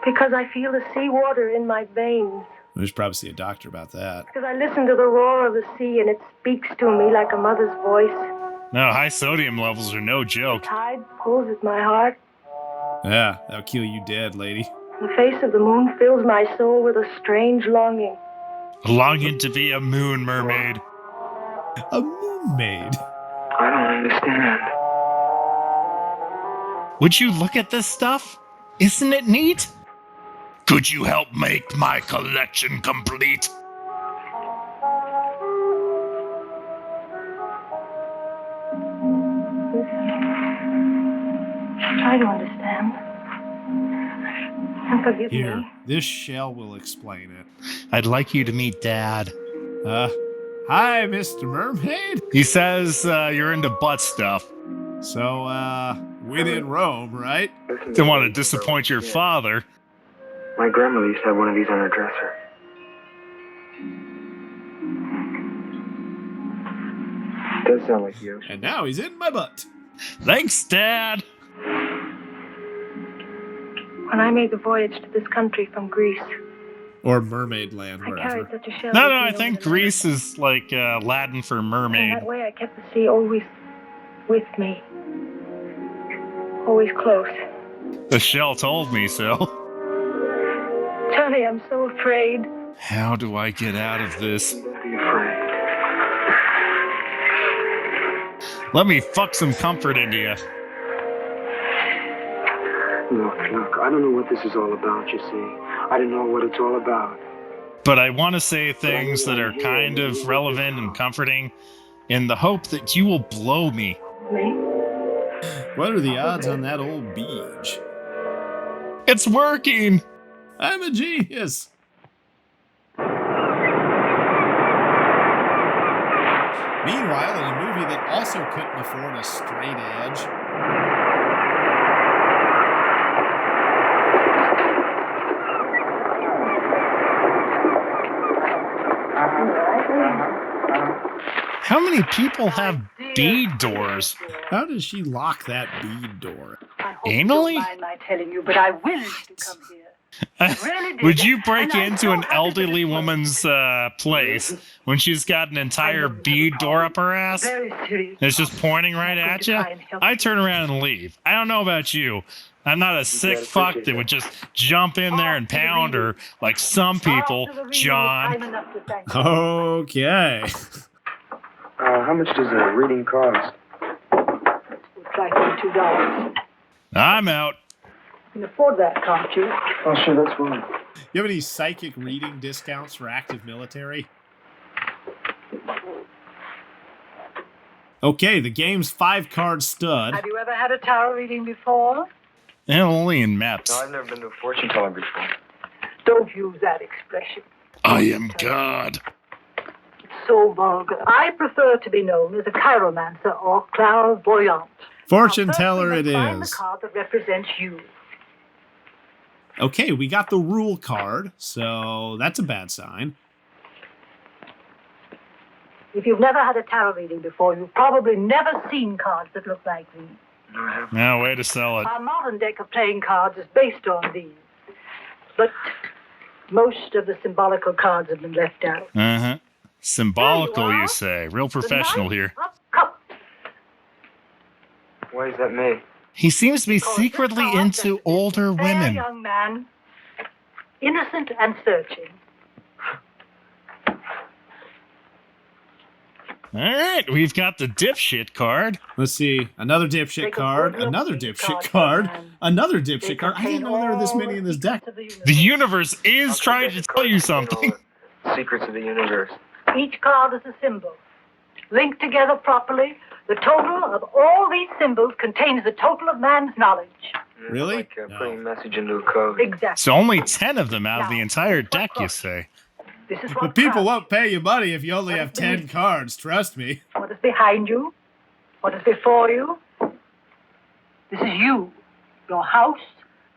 Because I feel the seawater in my veins. We should probably see a doctor about that. Because I listen to the roar of the sea and it speaks to me like a mother's voice. No, high sodium levels are no The joke. tide pulls at my heart. Yeah, that'll kill you dead, lady. The face of the moon fills my soul with a strange longing. Longing to be a moon mermaid. A mermaid. I don't understand. Would you look at this stuff? Isn't it neat? Could you help make my collection complete? Try to understand. And forgive Here, me. this shell will explain it. I'd like you to meet Dad. Hi, Mr. Mermaid. He says you're into butt stuff. So, when in Rome, right? Don't want to disappoint your father. My grandmother used to have one of these on her dresser. Does sound like the ocean. And now he's in my butt. Thanks, Dad. When I made the voyage to this country from Greece, Or mermaid land, I wherever. carried such a shell. No, with no, me I over think the Greece is like Latin for And mermaid. that way I kept the sea always with me. Always close. The shell told me so. Johnny, I'm so afraid. How do I get out of this? Don't be afraid. Let me fuck some comfort into you. Look, I don't know what this is all about, you see. I don't know what it's all about. But I want to say things that are kind of relevant and comforting in the hope that you will blow me. Me? What are the odds on that old beach? It's working! I'm a genius. Meanwhile, in a movie that also couldn't afford a straight edge, many people have bead doors? How does she lock that bead door? I hope Anally? you don't mind my telling you, but I willed to come here. Really did. Would you break And I'm into so an happy elderly that it woman's place when she's got an entire bead door up her ass? Very serious. It's just pointing right I'm going at to you? try and help I you. turn around and leave. I don't know about you. I'm not a sick fuck that would just jump in there and pound her like some people, After the reading, John. time enough to thank you. Okay. How much does a reading cost? Looks like $2. I'm out. You can afford that, can't you? Oh, sure, that's fine. You have any psychic reading discounts for active military? Okay, the game's 5-card stud. Have you ever had a tarot reading before? And only in maps. No, I've never been to a fortune teller before. Don't use that expression. I am God. It's so vulgar. I prefer to be known as a chiromancer or clairvoyant. Fortune Now, first teller we it must find is. the card that represents you. Okay, we got the rule card, so that's a bad sign. If you've never had a tarot reading before, you've probably never seen cards that look like these. No, I haven't. No way to sell it. Our modern deck of playing cards is based on these. But most of the symbolical cards have been left out. Uh-huh. Symbolical, There you you are. say. Real The professional Knight here. of Cups. Why is that me? He seems to be Because this secretly card into represents older a fair women. young man, innocent and searching. All right, we've got the dipshit card. Let's see. Another dipshit Take a card, good look another at these dipshit cards, card, man. another They dipshit card. I contain didn't know there were this all many in this the deck. secrets of The universe is trying to tell you Contain all something. the secrets of the universe. Each card is a symbol. Linked together properly, the total of all these symbols contains the total of man's knowledge. It's Really? like No. putting a message into a code. Exactly. So only 10 of them out of the entire deck, you say. This is But what people counts. won't pay you money if you only have 10 cards, trust me. What is behind you? What is before you? This is you, your house,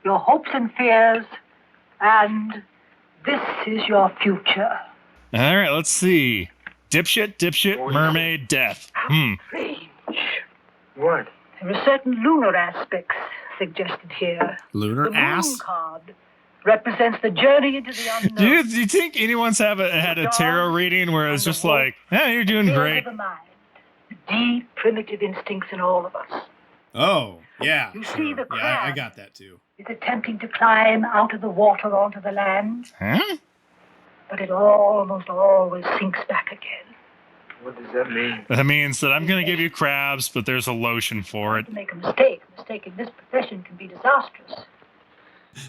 your hopes and fears, and this is your future. All right, let's see. Dipshit, mermaid, death. Strange. What? There are certain lunar aspects suggested here. Lunar The moon ass? card represents the journey into the unknown. Do you think anyone's had a tarot reading where it's just like, yeah, you're doing Fears great. of the mind, the deep primitive instincts in all of us. Oh, yeah. You sure. see the Yeah, I crab. got that too. It's attempting to climb out of the water onto the land, Huh? but it almost always sinks back again. What does that mean? That means that I'm going to give you crabs, but there's a lotion for it. To make a mistake. A mistake in this profession can be disastrous.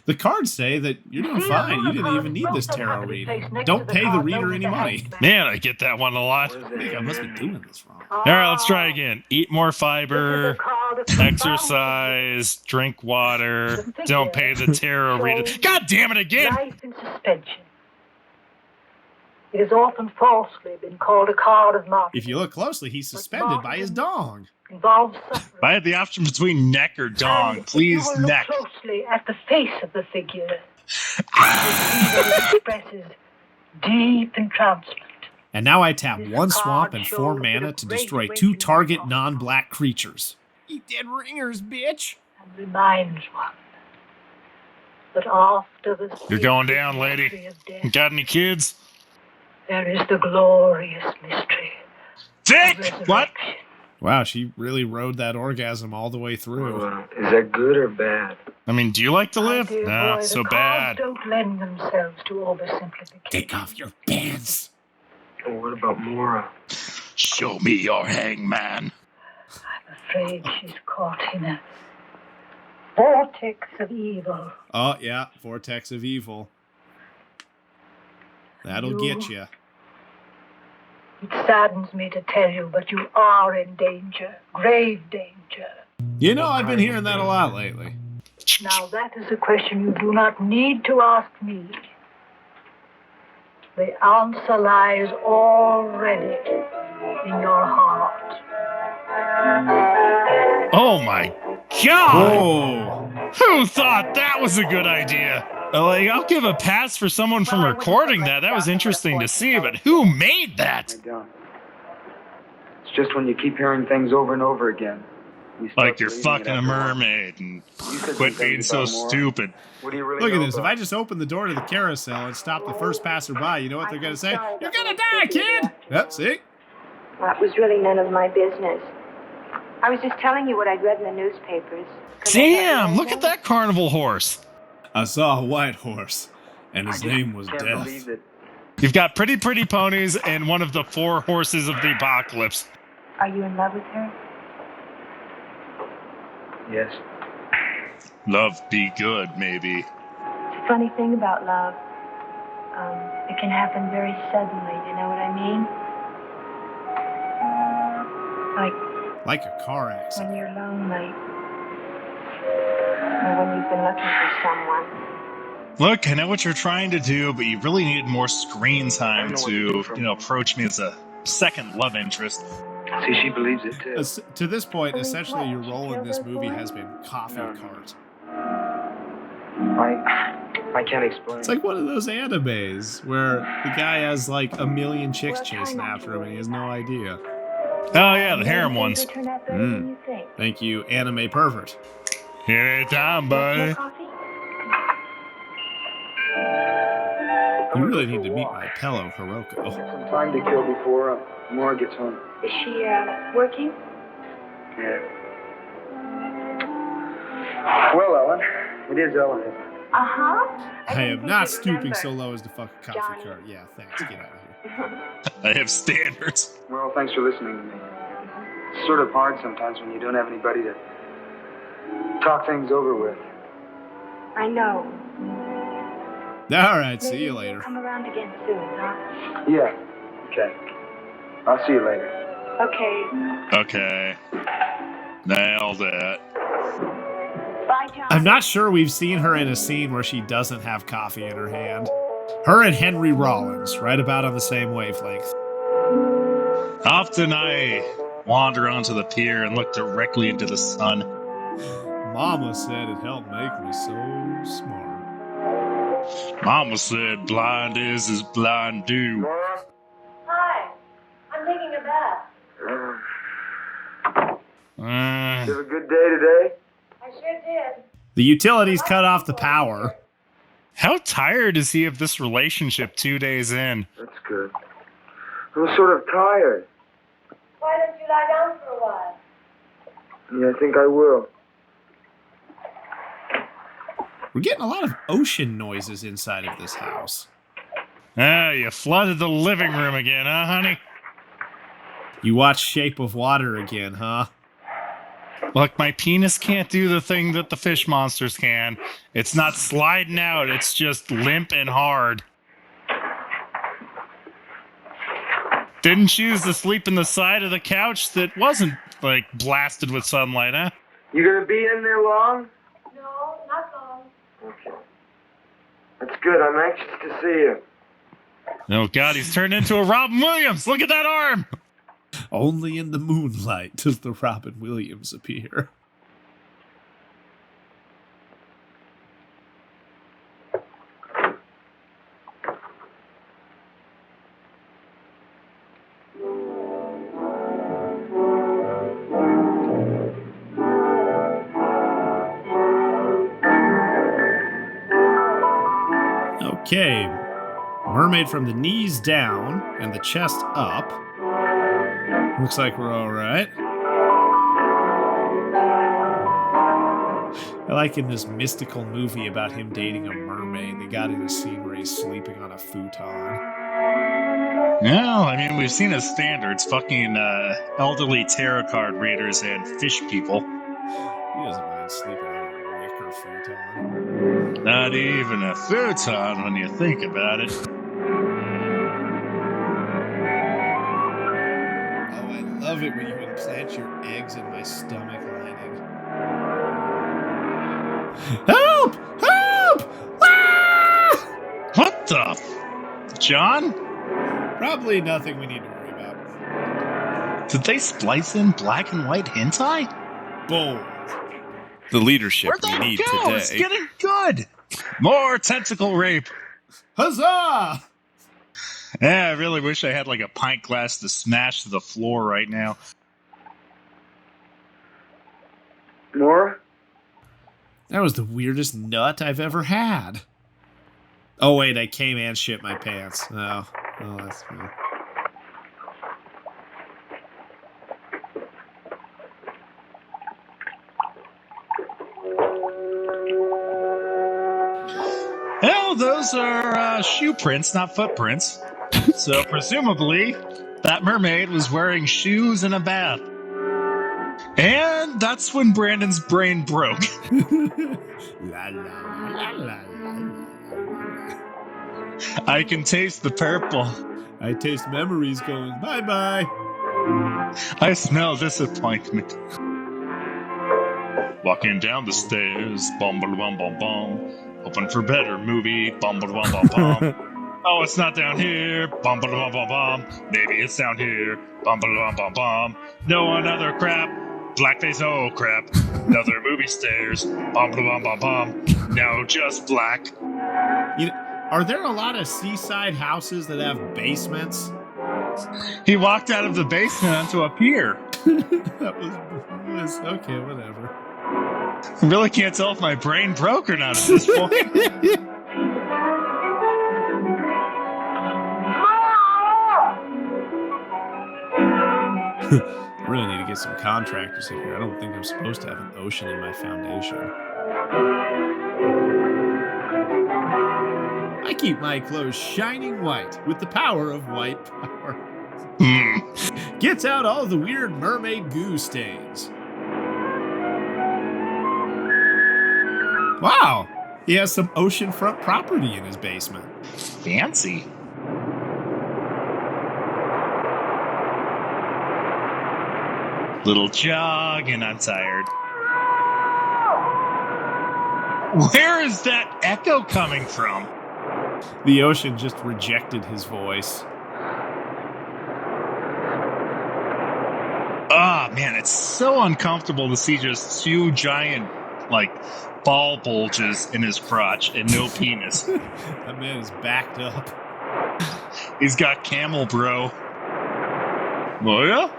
The cards say that you're doing fine. You didn't even need this tarot reading. Don't pay the reader any money. Man, I get that one a lot. What I does think I that must be mean? doing this wrong. All right, let's try again. Eat more fiber, exercise, drink water, don't pay the tarot reader. God damn it again! Life in suspension. It has often falsely been called a card of martyrdom. If you look closely, he's suspended by his dong. Involves suffering. If I had the option between neck or dong, And please if you will neck. Look closely at the face of the figure. It expresses deep entrancement. And now I tap This one card swamp and shows 4 a bit mana of to great destroy 2 awakening target from non-black creatures. Eat dead ringers, bitch! And reminds one that after the You're going secret down, lady. mystery of death, Got any kids? there is the glorious mystery of Dick! What? resurrection. Wow, she really rode that orgasm all the way through. Well, is that good or bad? I mean, do you like to My live? dear Nah, boy, so the bad. cards don't lend themselves to oversimplification. Take off your pants! Well, what about Mora? Show me your hangman. I'm afraid she's caught in a vortex of evil. Oh, yeah, Vortex of Evil. That'll get you. It saddens me to tell you, but you are in danger, grave danger. You know, I've been hearing that a lot lately. Now that is a question you do not need to ask me. The answer lies already in your heart. Oh my god! Oh! Who thought that was a good idea? Like, I'll give a pass for someone from recording that. That was interesting to see, but who made that? It's just when you keep hearing things over and over again. you start Like you're believing it fucking a after while. mermaid and You said quit some being things so about more. stupid. What do you really Look at know this. If about I just open the door to the carousel and stop the first passerby, you know what they're going to say? You're going to die, kid! Yep, see? Well, it was really none of my business. I was just telling you what I'd read in the newspapers. 'Cause I thought you Damn, might look know. at that carnival horse. I saw a white horse, and his name was Can't Death. believe that. You've got pretty ponies and one of the 4 horses of the apocalypse. Are you in love with her? Yes. Love be good, maybe. It's a funny thing about love. It can happen very suddenly, you know what I mean? Like a car accident. When you're lonely. Or when you've been looking for someone. Look, I know what you're trying to do, but you really need more screen time to, approach me as a second love interest. See, she believes it too. To this point, essentially, your role in this movie has been coffee cart. I can't explain. It's like one of those animes where the guy has like a million chicks chasing after him and he has no idea. Oh yeah, the harem ones. Thank you, anime pervert. Anytime, buddy. You really need to meet my pillow, Hiroko. Some time to kill before Maura gets home. Is she, working? Yeah. Well, Ellen, it is Ellen, isn't it? Uh-huh. I am not stooping so low as to fuck a coffee cart. Yeah, thanks. Get out of here. I have standards. Well, thanks for listening to me. It's sort of hard sometimes when you don't have anybody to talk things over with. I know. All right, see Maybe you we'll later. come around again soon, huh? Yeah. Okay. I'll see you later. Okay. Okay. Nailed it. Bye, John. I'm not sure we've seen her in a scene where she doesn't have coffee in her hand. Her and Henry Rollins, right about on the same wavelength. Often I wander onto the pier and look directly into the sun. Mama said it helped make me so smart. Mama said blind is as blind do. Hi. I'm taking a bath. You have a good day today? I sure did. The utilities cut off the power. How tired is he of this relationship 2 days in? That's good. I'm sort of tired. Why don't you lie down for a while? Yeah, I think I will. We're getting a lot of ocean noises inside of this house. Ah, you flooded the living room again, huh, honey? You watch Shape of Water again, huh? Look, my penis can't do the thing that the fish monsters can. It's not sliding out, it's just limp and hard. Didn't choose to sleep in the side of the couch that wasn't, like, blasted with sunlight, huh? You gonna be in there long? No, not long. Okay. That's good. I'm anxious to see you. Oh, God, he's turned into a Robin Williams! Look at that arm! Only in the moonlight does the Robin Williams appear. Okay, mermaid from the knees down and the chest up. Looks like we're all right. I like in this mystical movie about him dating a mermaid, they got in a scene where he's sleeping on a futon. No, I mean, we've seen his standards. Fucking elderly tarot card readers and fish people. He doesn't mind sleeping on a wicker futon. Not even a futon when you think about it. Oh, I love it when you implant your eggs in my stomach lining. Help! Help! Ah! What the John? Probably nothing we need to worry about. Did they splice in black and white hentai? Boom. The leadership Where'd we that need go? today. It's getting good. More tentacle rape. Huzzah! Yeah, I really wish I had like a pint glass to smash to the floor right now. More? That was the weirdest nut I've ever had. Oh, wait, I came and shit my pants. Oh that's me. Well, those are shoe prints, not footprints. So presumably, that mermaid was wearing shoes in a bath. And that's when Brandon's brain broke. La, la, la, la, la, la. I can taste the purple. I taste memories going bye-bye. I smell disappointment. Walking down the stairs, bum bum bum bum. Hoping for better movie, bum bum bum bum. Oh, it's not down here, bum bum bum bum. Maybe it's down here, bum bum bum bum. No, another crap. Blackface, oh crap. Another movie stairs, bum bum bum bum. Now just black. You know, are there a lot of seaside houses that have basements? He walked out of the basement onto a pier. That was okay, whatever. I really can't tell if my brain broke or not at this point. I really need to get some contractors in here. I don't think I'm supposed to have an ocean in my foundation. I keep my clothes shining white with the power of white power. Gets out all the weird mermaid goo stains. Wow, he has some oceanfront property in his basement. Fancy. Little jog and I'm tired. Where is that echo coming from? The ocean just rejected his voice. Ah, man, it's so uncomfortable to see just two giant, like, ball bulges in his crotch and no penis. That man is backed up. He's got camel bro. Moira?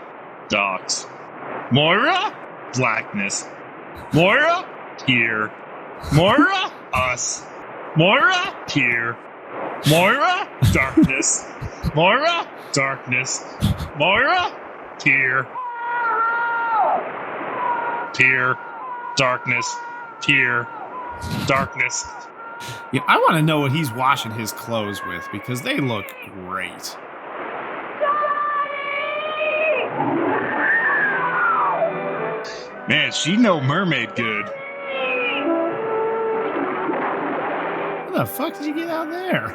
Docks. Moira? Blackness. Moira? Here. Moira? Us. Moira? Here. Moira? Darkness. Moira? Darkness. Moira? Here. Here. Darkness. Here. Darkness. Yeah, I want to know what he's washing his clothes with because they look great. Man, she know mermaid good. How the fuck did you get out there?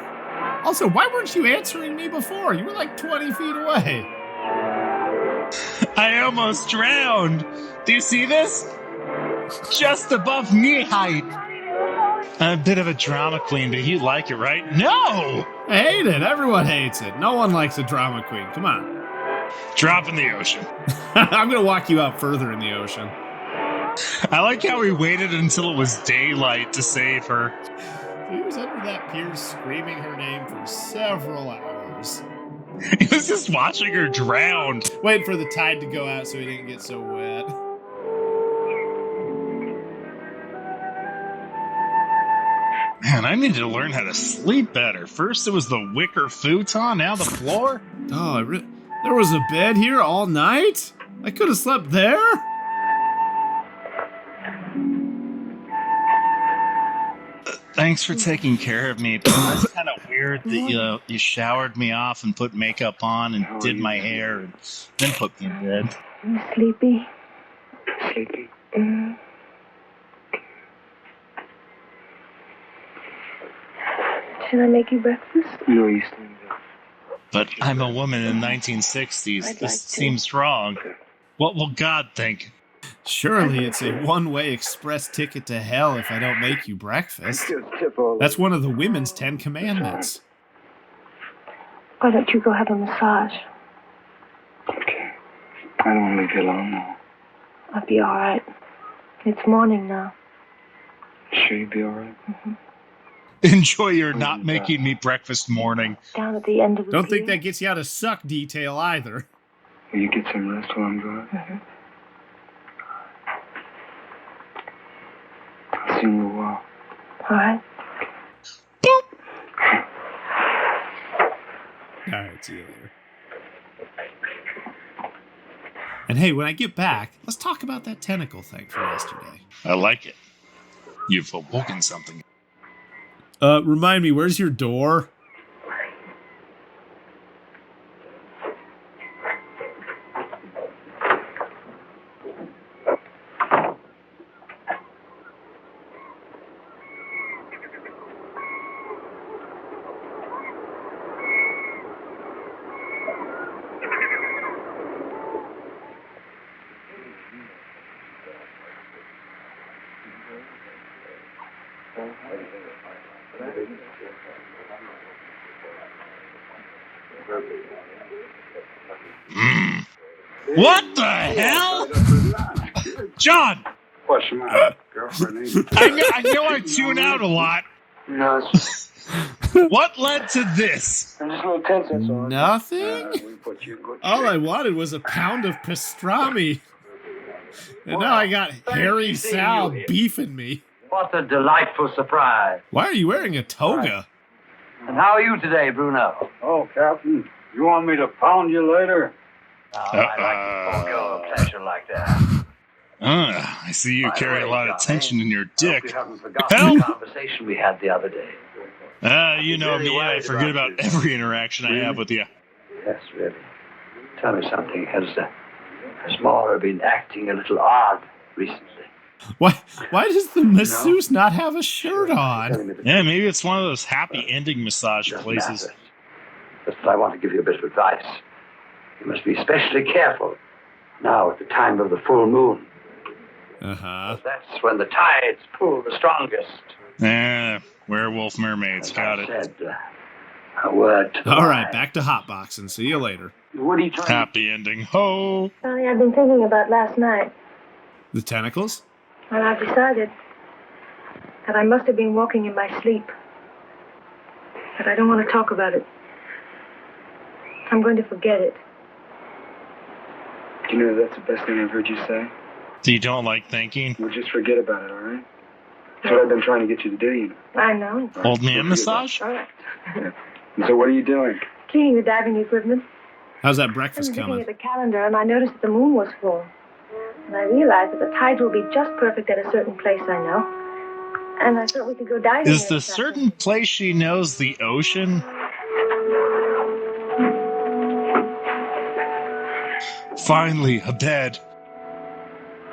Also, why weren't you answering me before? You were like 20 feet away. I almost drowned. Do you see this? Just above knee height. I'm a bit of a drama queen, but you like it, right? No! I hate it. Everyone hates it. No one likes a drama queen. Come on. Drop in the ocean. I'm going to walk you out further in the ocean. I like how we waited until it was daylight to save her. He was under that pier screaming her name for several hours. He was just watching her drown. Waiting for the tide to go out so he didn't get so wet. Man, I needed to learn how to sleep better. First it was the wicker futon, now the floor. Oh, there was a bed here all night? I could have slept there? Thanks for taking care of me, but it's kind of weird that you showered me off and put makeup on and did my hair and then put me in bed. You sleepy? Sleepy? Should I make you breakfast? No, you stay in bed. But I'm a woman in 1960s. I'd This like to. seems wrong. What will God think? Surely it's a one-way express ticket to hell if I don't make you breakfast. That's one of the women's 10 commandments. Why don't you go have a massage? Okay. I don't want to leave you alone now. I'll be all right. It's morning now. Sure you'll be all right? Enjoy your not making me breakfast morning. Down at the end of the Don't think pier. that gets you out of suck detail either. Will you get some rest while I'm gone? Mm-hmm. I'll see you in a while. All right. All right, see you later. And hey, when I get back, let's talk about that tentacle thing from yesterday. I like it. You've awoken something. Remind me, where's your door? What the hell? John! What's the matter? Girlfriend? I know I tune out a lot. No, it's What led to this? I'm just a little tense, that's all. Nothing? We put you in good All shape. I wanted was a pound of pastrami. And now I got hairy Sal beefing me. What a delightful surprise. Why are you wearing a toga? And how are you today, Bruno? Oh, Captain, you want me to pound you later? Oh, I like to forego a pleasure like that. I see you By the carry a way, lot of Johnny, tension in your I hope dick. you haven't forgotten Help! the conversation we had the other day. You know Really me, I worried forget about about you. every interaction I have with you. Yes, really. Tell me something. Has Maura been acting a little odd recently? Why does the masseuse not have a shirt on? Yeah, maybe it's one of those happy ending massage Doesn't places. matter. Just I want to give you a bit of advice. You must be especially careful now at the time of the full moon. Uh-huh. That's when the tides pull the strongest. Werewolf mermaids, As got I it. said, a word to the All right, wise. back to hotboxing. See you later. What are you trying Happy ending. Ho! Johnny, I've been thinking about last night. The tentacles? Well, I've decided that I must have been walking in my sleep. But I don't want to talk about it. I'm going to forget it. Do you know that's the best thing I've heard you say? So you don't like thinking? Well, just forget about it, all right? That's what I've been trying to get you to do, you know. I know. Old man massage? All right. And so what are you doing? Cleaning the diving equipment. How's that I breakfast was looking coming? at the calendar and I noticed that the moon was full. And I realized that the tides will be just perfect at a certain place I know. And I thought we could go diving. Is there the this certain place she knows the ocean? Finally, a bed.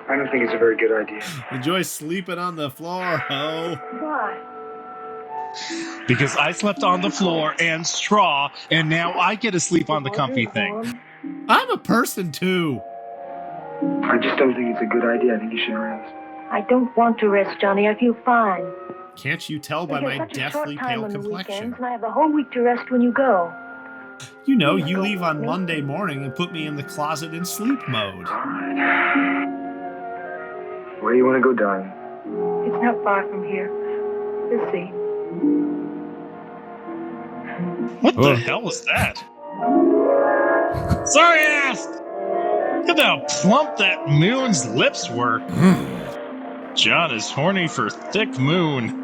I don't think it's a very good idea. Enjoy sleeping on the floor, ho. afternoon. Why? Because I slept on the floor and straw, and now I get to sleep on the comfy thing. I'm a person too. I just don't think it's a good idea. I think you should rest. I don't want to rest, Johnny. I feel fine. Can't you tell by There's my such a deathly short time pale on the complexion? weekends, and I have the whole week to rest when you go. You know, you leave on Monday morning and put me in the closet in sleep mode. Where do you want to go diving? It's not far from here. We'll see. What the hell was that? Sorry I asked! Look at how plump that moon's lips were. John is horny for thick moon.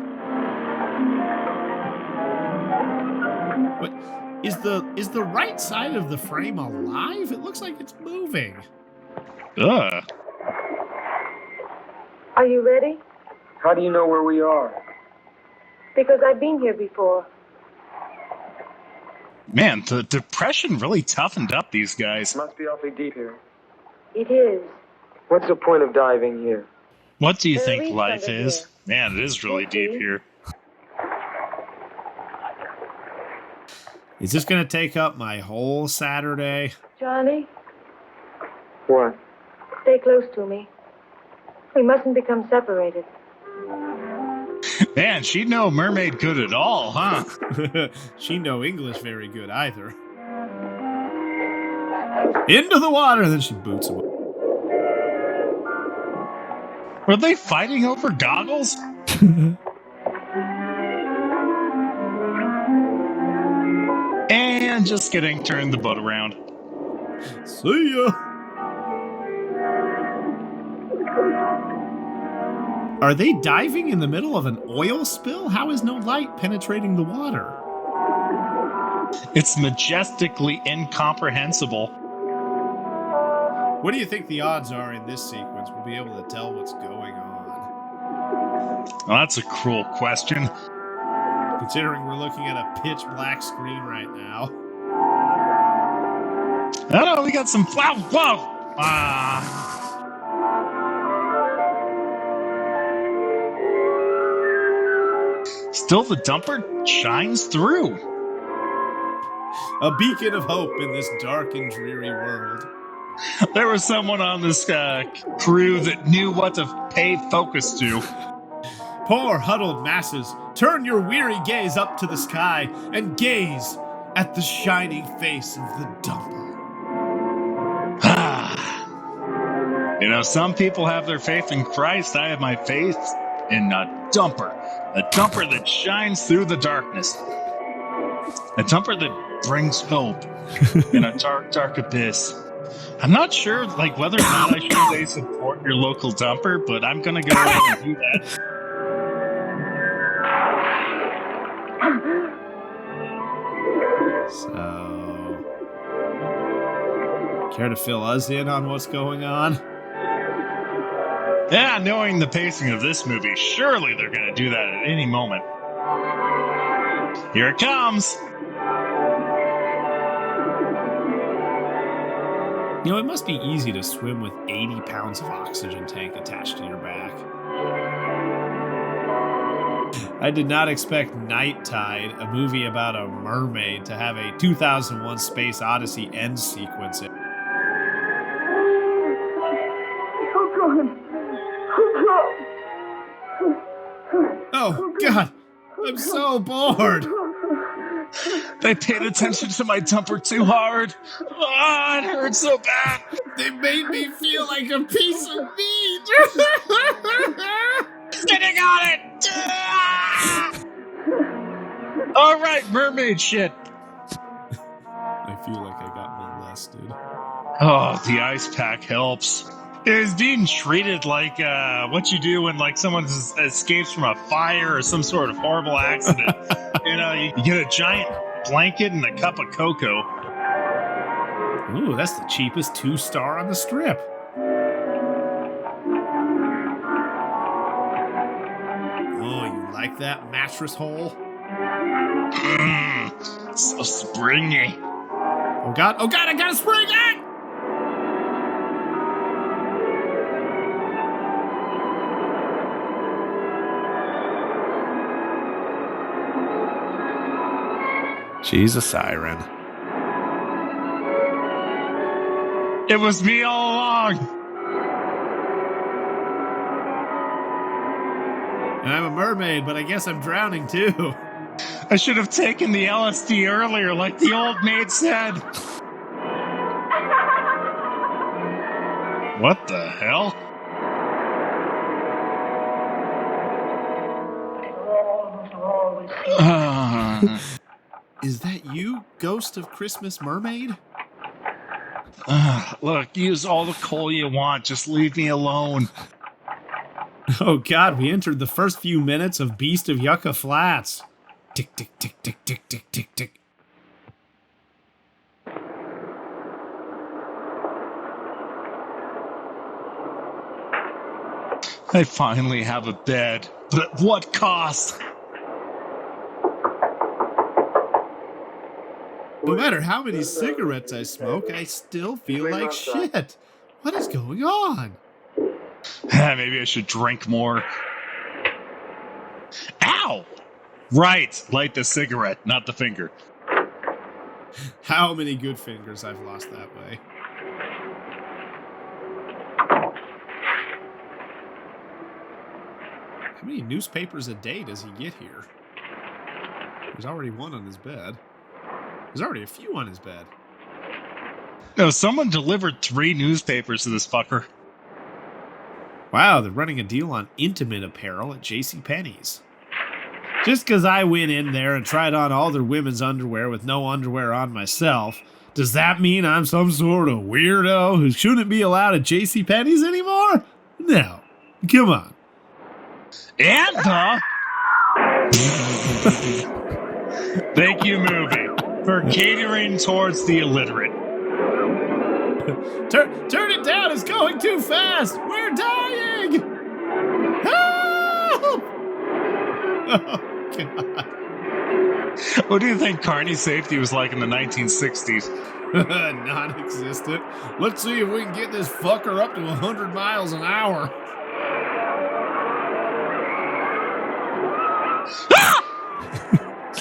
What is the right side of the frame alive? It looks like it's moving. Ugh. Are you ready? How do you know where we are? Because I've been here before. Man, the depression really toughened up these guys. Must be awfully deep here. It is. What's the point of diving here? What do you There are think reefs life under is? here. Man, it is really deep here. Is this going to take up my whole Saturday? Johnny, What? stay close to me. We mustn't become separated. Man, she'd know mermaid good at all, huh? She know English very good either. Into the water, then she boots him. Were they fighting over goggles? And just kidding, turn the boat around. See ya. Are they diving in the middle of an oil spill? How is no light penetrating the water? It's majestically incomprehensible. What do you think the odds are in this sequence we'll be able to tell what's going on? Well, that's a cruel question. Considering we're looking at a pitch black screen right now. I don't know, we got some... Whoa! Still, the dumper shines through. A beacon of hope in this dark and dreary world. There was someone on this crew that knew what to pay focus to. Poor huddled masses, turn your weary gaze up to the sky and gaze at the shining face of the dumper. You know, some people have their faith in Christ. I have my faith in a dumper that shines through the darkness. A dumper that brings hope in a dark, dark abyss. I'm not sure, whether or not I should say support your local dumper, but I'm gonna go ahead and do that. So, care to fill us in on what's going on? Yeah, knowing the pacing of this movie, surely they're gonna do that at any moment. Here it comes! You know, it must be easy to swim with 80 pounds of oxygen tank attached to your back. I did not expect Night Tide, a movie about a mermaid, to have a 2001 Space Odyssey end sequence. Oh, God! I'm so bored! They paid attention to my dumper too hard. Oh, it hurts so bad. They made me feel like a piece of meat! Sitting on it! All right, mermaid shit. I feel like I got molested. Oh, the ice pack helps. It's being treated like what you do when someone escapes from a fire or some sort of horrible accident. You get a giant blanket and a cup of cocoa. Ooh, that's the cheapest 2-star on the strip. Oh, you like that mattress hole? So springy. Oh God, I gotta spring it! She's a siren. It was me all along. And I'm a mermaid, but I guess I'm drowning too. I should have taken the LSD earlier, like the old maid said. What the hell? Is that you, Ghost of Christmas Mermaid? Look, use all the coal you want. Just leave me alone. Oh God, we entered the first few minutes of Beast of Yucca Flats. Tick, tick, tick, tick, tick, tick, tick, tick. I finally have a bed, but at what cost? No matter how many cigarettes I smoke, I still feel like shit. What is going on? Maybe I should drink more. Ow! Right, light the cigarette, not the finger. How many good fingers I've lost that way. How many newspapers a day does he get here? There's already one on his bed. There's already a few on his bed. No, someone delivered 3 newspapers to this fucker. Wow, they're running a deal on intimate apparel at JCPenney's. Just because I went in there and tried on all their women's underwear with no underwear on myself, does that mean I'm some sort of weirdo who shouldn't be allowed at JCPenney's anymore? No. Come on. And thank you, movie, for catering towards the illiterate. Turn it down. It's going too fast. We're dying. Help! Oh, God. What do you think Carney's safety was like in the 1960s? Non-existent. Let's see if we can get this fucker up to 100 miles an hour.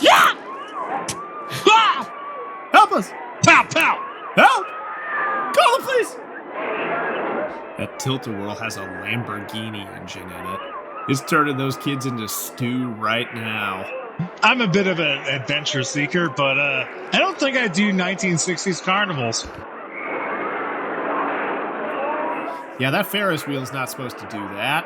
Yeah! Ah! Help us! Pow, pow! Help! Call the police! That tilt-a-whirl has a Lamborghini engine in it. It's turning those kids into stew right now. I'm a bit of an adventure seeker, but I don't think I do 1960s carnivals. Yeah, that Ferris wheel's not supposed to do that.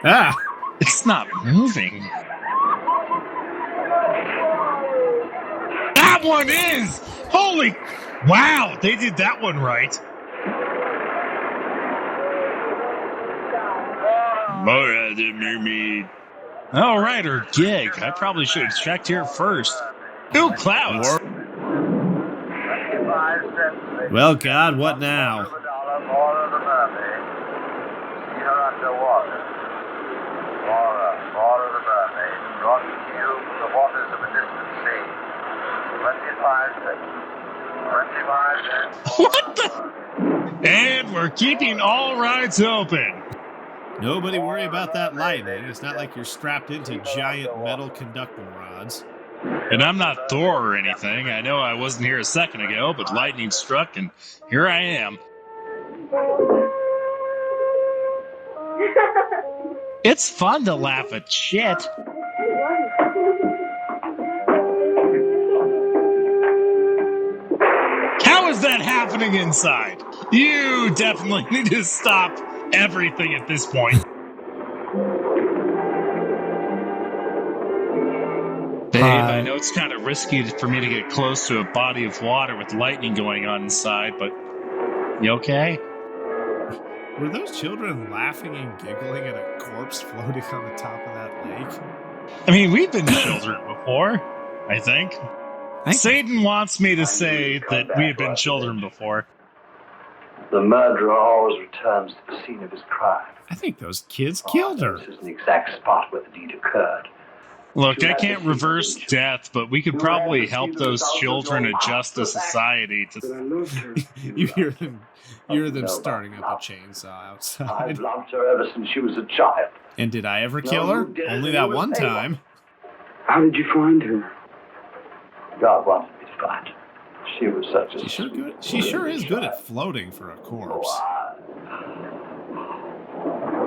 Ah! It's not moving. That one is! Holy... Wow, they did that one right. Mora the mermaid. All right, her gig. I probably should have checked here first. Ooh, clouds. Well, God, what now? More of the mermaid. See her underwater. More of the mermaid. Brought to you from the waters of a distant sea. 25 cents. 25 cents. What the? And we're keeping all rides open. Nobody worry about that lightning. It's not like you're strapped into giant metal conducting rods. And I'm not Thor or anything. I know I wasn't here a second ago, but lightning struck, and here I am. It's fun to laugh at shit. How is that happening inside? You definitely need to stop everything at this point. Babe, I know it's kind of risky for me to get close to a body of water with lightning going on inside, but you okay? Were those children laughing and giggling at a corpse floating on the top of that lake? I mean, we've been children before, I think. Satan wants me to say that we have been children before. The murderer always returns to the scene of his crime. I think those kids killed her. This is the exact spot where the deed occurred. Look, I can't reverse death, but we could probably help those children adjust to society. You hear them starting up a chainsaw outside. I've loved her ever since she was a child. And did I ever kill her? Only that one time. How did you find her? God wanted me to find her. She was such a... She sure is good at floating for a corpse.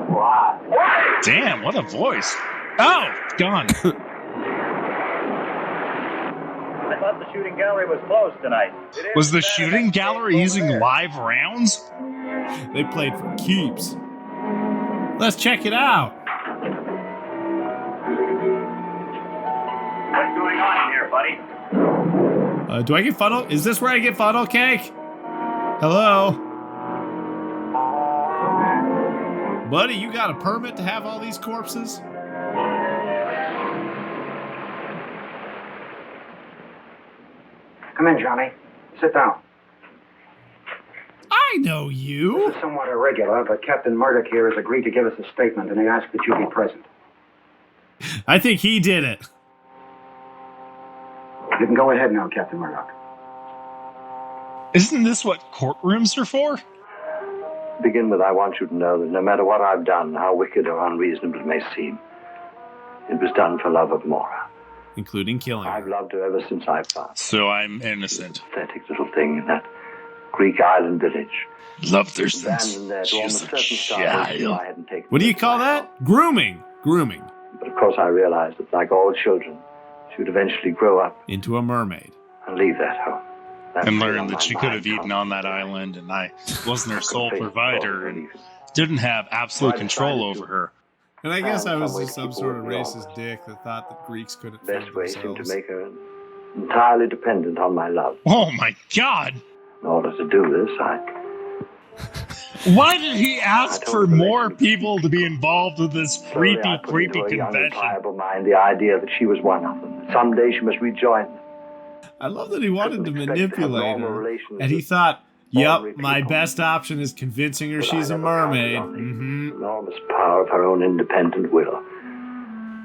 Why? Damn, what a voice. Oh, gone. I thought the shooting gallery was closed tonight. Was the shooting gallery using live rounds? They played for keeps. Let's check it out. What's going on here, buddy? Do I get funnel? Is this where I get funnel cake? Hello? Buddy, you got a permit to have all these corpses? Come in, Johnny. Sit down. I know you. This is somewhat irregular, but Captain Murdoch here has agreed to give us a statement, and he asked that you be present. I think he did it. You can go ahead now, Captain Murdoch. Isn't this what courtrooms are for? To begin with, I want you to know that no matter what I've done, how wicked or unreasonable it may seem, it was done for love of Mora. Including killing her. I've loved her ever since I found So I'm innocent. pathetic little thing in that Greek island village. Loved her since Abandoned there to she was almost a certain starvation child. I hadn't taken. What do you call that? Grooming. Grooming. But of course I realized that like all children, she would eventually grow up Into a mermaid. and leave that home. and learned that she could have eaten on that island, and I wasn't her sole provider and didn't have absolute control over her. And I guess I was just some sort of racist dick that thought that Greeks couldn't feed Best way seemed to themselves. make her entirely dependent on my love. Oh my God! In order to do this, Why did he ask for more people to be involved with this creepy convention? Unreliable mind the idea that she was one of them. Someday she must rejoin them. I love that he wanted to Couldn't expect to have manipulate normal her, relations and he with thought, "Yep, ordinary my people." best option is convincing her But she's I a never counted mermaid." on the Mm-hmm. enormous power of her own independent will.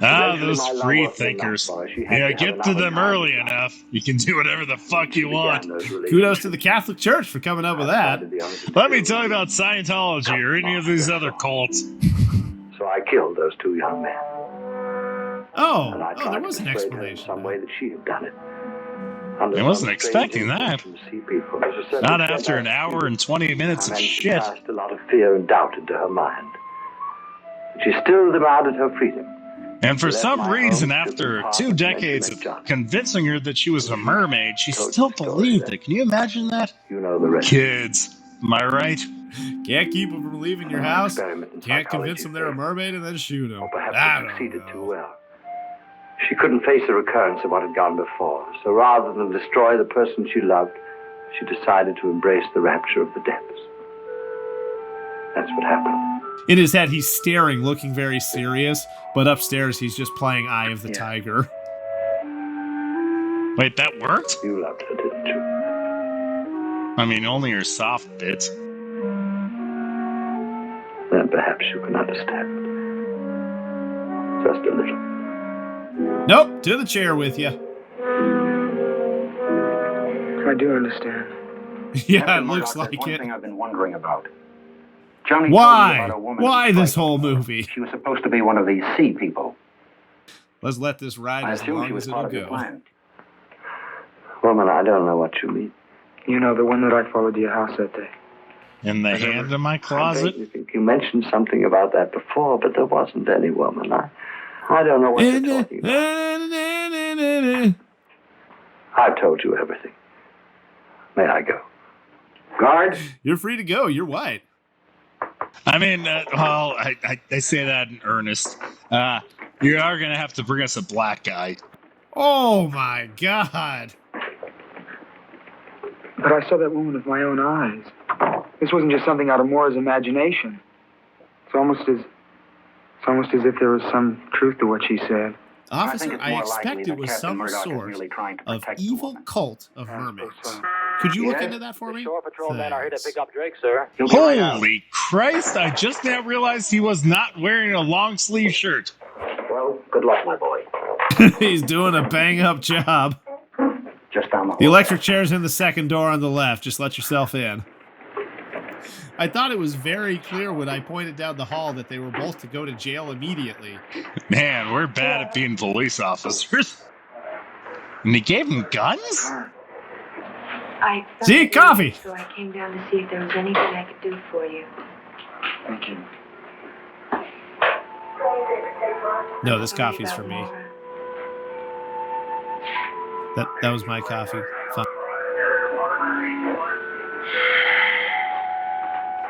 Ah, Eventually, those my love free wasn't enough thinkers. for her. She had Yeah, to have get to another them kind of early love. enough. You can do whatever the fuck you Began want. those Kudos relationships to the Catholic Church for coming up with that. outside of the others. Let me tell you about Scientology or any of these other cults. So I killed those two young men. Oh, And I there tried was to an persuade her in explanation. some way that she had done it. I wasn't expecting that. Not after an hour and 20 minutes of shit. Cast a lot of fear and doubt into her mind. But she still demanded her freedom. And for Left some my reason, home, after took the 2 path decades of of John. convincing her that she was a mermaid, she Told still the story believed then. it. Can you imagine that? You know the rest. Kids, am I right? Can't keep them from leaving your house. Experiment in Can't convince psychology them they're a failed. mermaid and then shoot them. Or perhaps I she don't succeeded know. too well. She couldn't face the recurrence of what had gone before. So rather than destroy the person she loved, she decided to embrace the rapture of the depths. That's what happened. In his head, he's staring, looking very serious, but upstairs he's just playing Eye of the Tiger. Wait, that worked? You loved her, didn't you? I mean, only her soft bits. Then perhaps you can understand. Just a little. Nope, to the chair with you. I do understand. Yeah, Captain it looks Murdoch, there's like one it. thing I've been wondering about. Johnny Why? told me about a woman Why who this frightened whole her. movie? She was supposed to be one of these sea people. Let's let this ride I as assume she long was as part it'll of your go. plan. Woman, I don't know what you mean. You know, the one that I followed to your house that day. In the hand of my I closet? vaguely think you mentioned something about that before, but there wasn't any woman. I don't know what you're talking about. I've told you everything. May I go? Guard? You're free to go. You're white. I mean, well, I say that in earnest. You are going to have to bring us a black guy. Oh my God. But I saw that woman with my own eyes. This wasn't just something out of Moira's imagination. It's almost as if there was some truth to what she said. Officer, it's I more expect likely it was that some Captain Murdoch is sort merely trying to of protect the evil woman. cult of mermaids. Could you look into that for me? Thanks. up Drake, sir. Holy Christ, I just now realized he was not wearing a long sleeve shirt. Well, good luck, my boy. He's doing a bang-up job. Just down the hall. The electric chair's in the second door on the left. Just let yourself in. I thought it was very clear when I pointed down the hall that they were both to go to jail immediately. Man, we're bad at being police officers. And he gave him guns? I thought See, of you, coffee. So I came down to see if there was anything I could do for you. Thank you. No, this Sorry coffee's for about me. Laura. That was my coffee. Fine.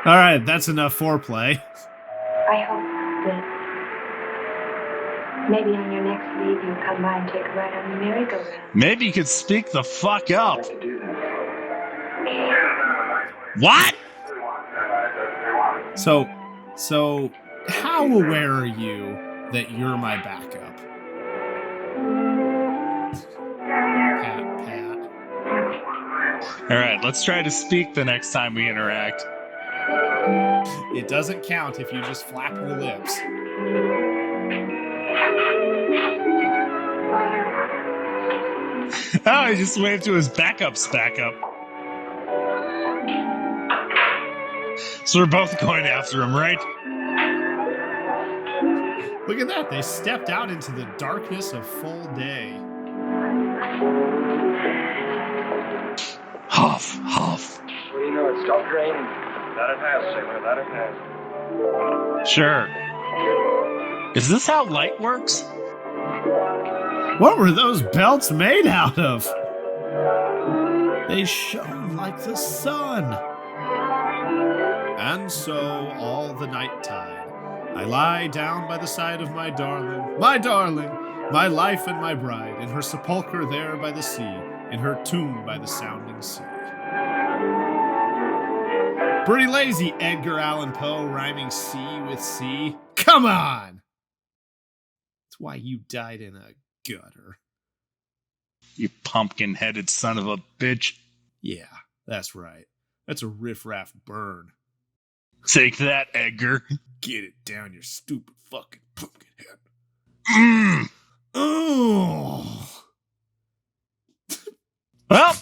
All right, that's enough foreplay. I hope that maybe on your next leave you'll come by and take a ride on the merry-go-round. Maybe you could speak the fuck up. To do that. What? So how aware are you that you're my backup? Pat. All right, let's try to speak the next time we interact. It doesn't count if you just flap your lips. Oh, he just waved to his backup's backup. So we're both going after him, right? Look at that. They stepped out into the darkness of full day. Huff, huff. What do you know? It stopped raining. That it has, sailor, that it has. Sure. Is this how light works? What were those belts made out of? They shone like the sun. And so, all the night-tide, I lie down by the side of my darling, my life and my bride, in her sepulchre there by the sea, in her tomb by the sounding sea. Pretty lazy, Edgar Allan Poe, rhyming sea with sea. Come on! That's why you died in a gutter. You pumpkin-headed son of a bitch. Yeah, that's right. That's a riff-raff burn. Take that, Edgar. Get it down your stupid fucking pumpkin head. Mm. Oh. Well,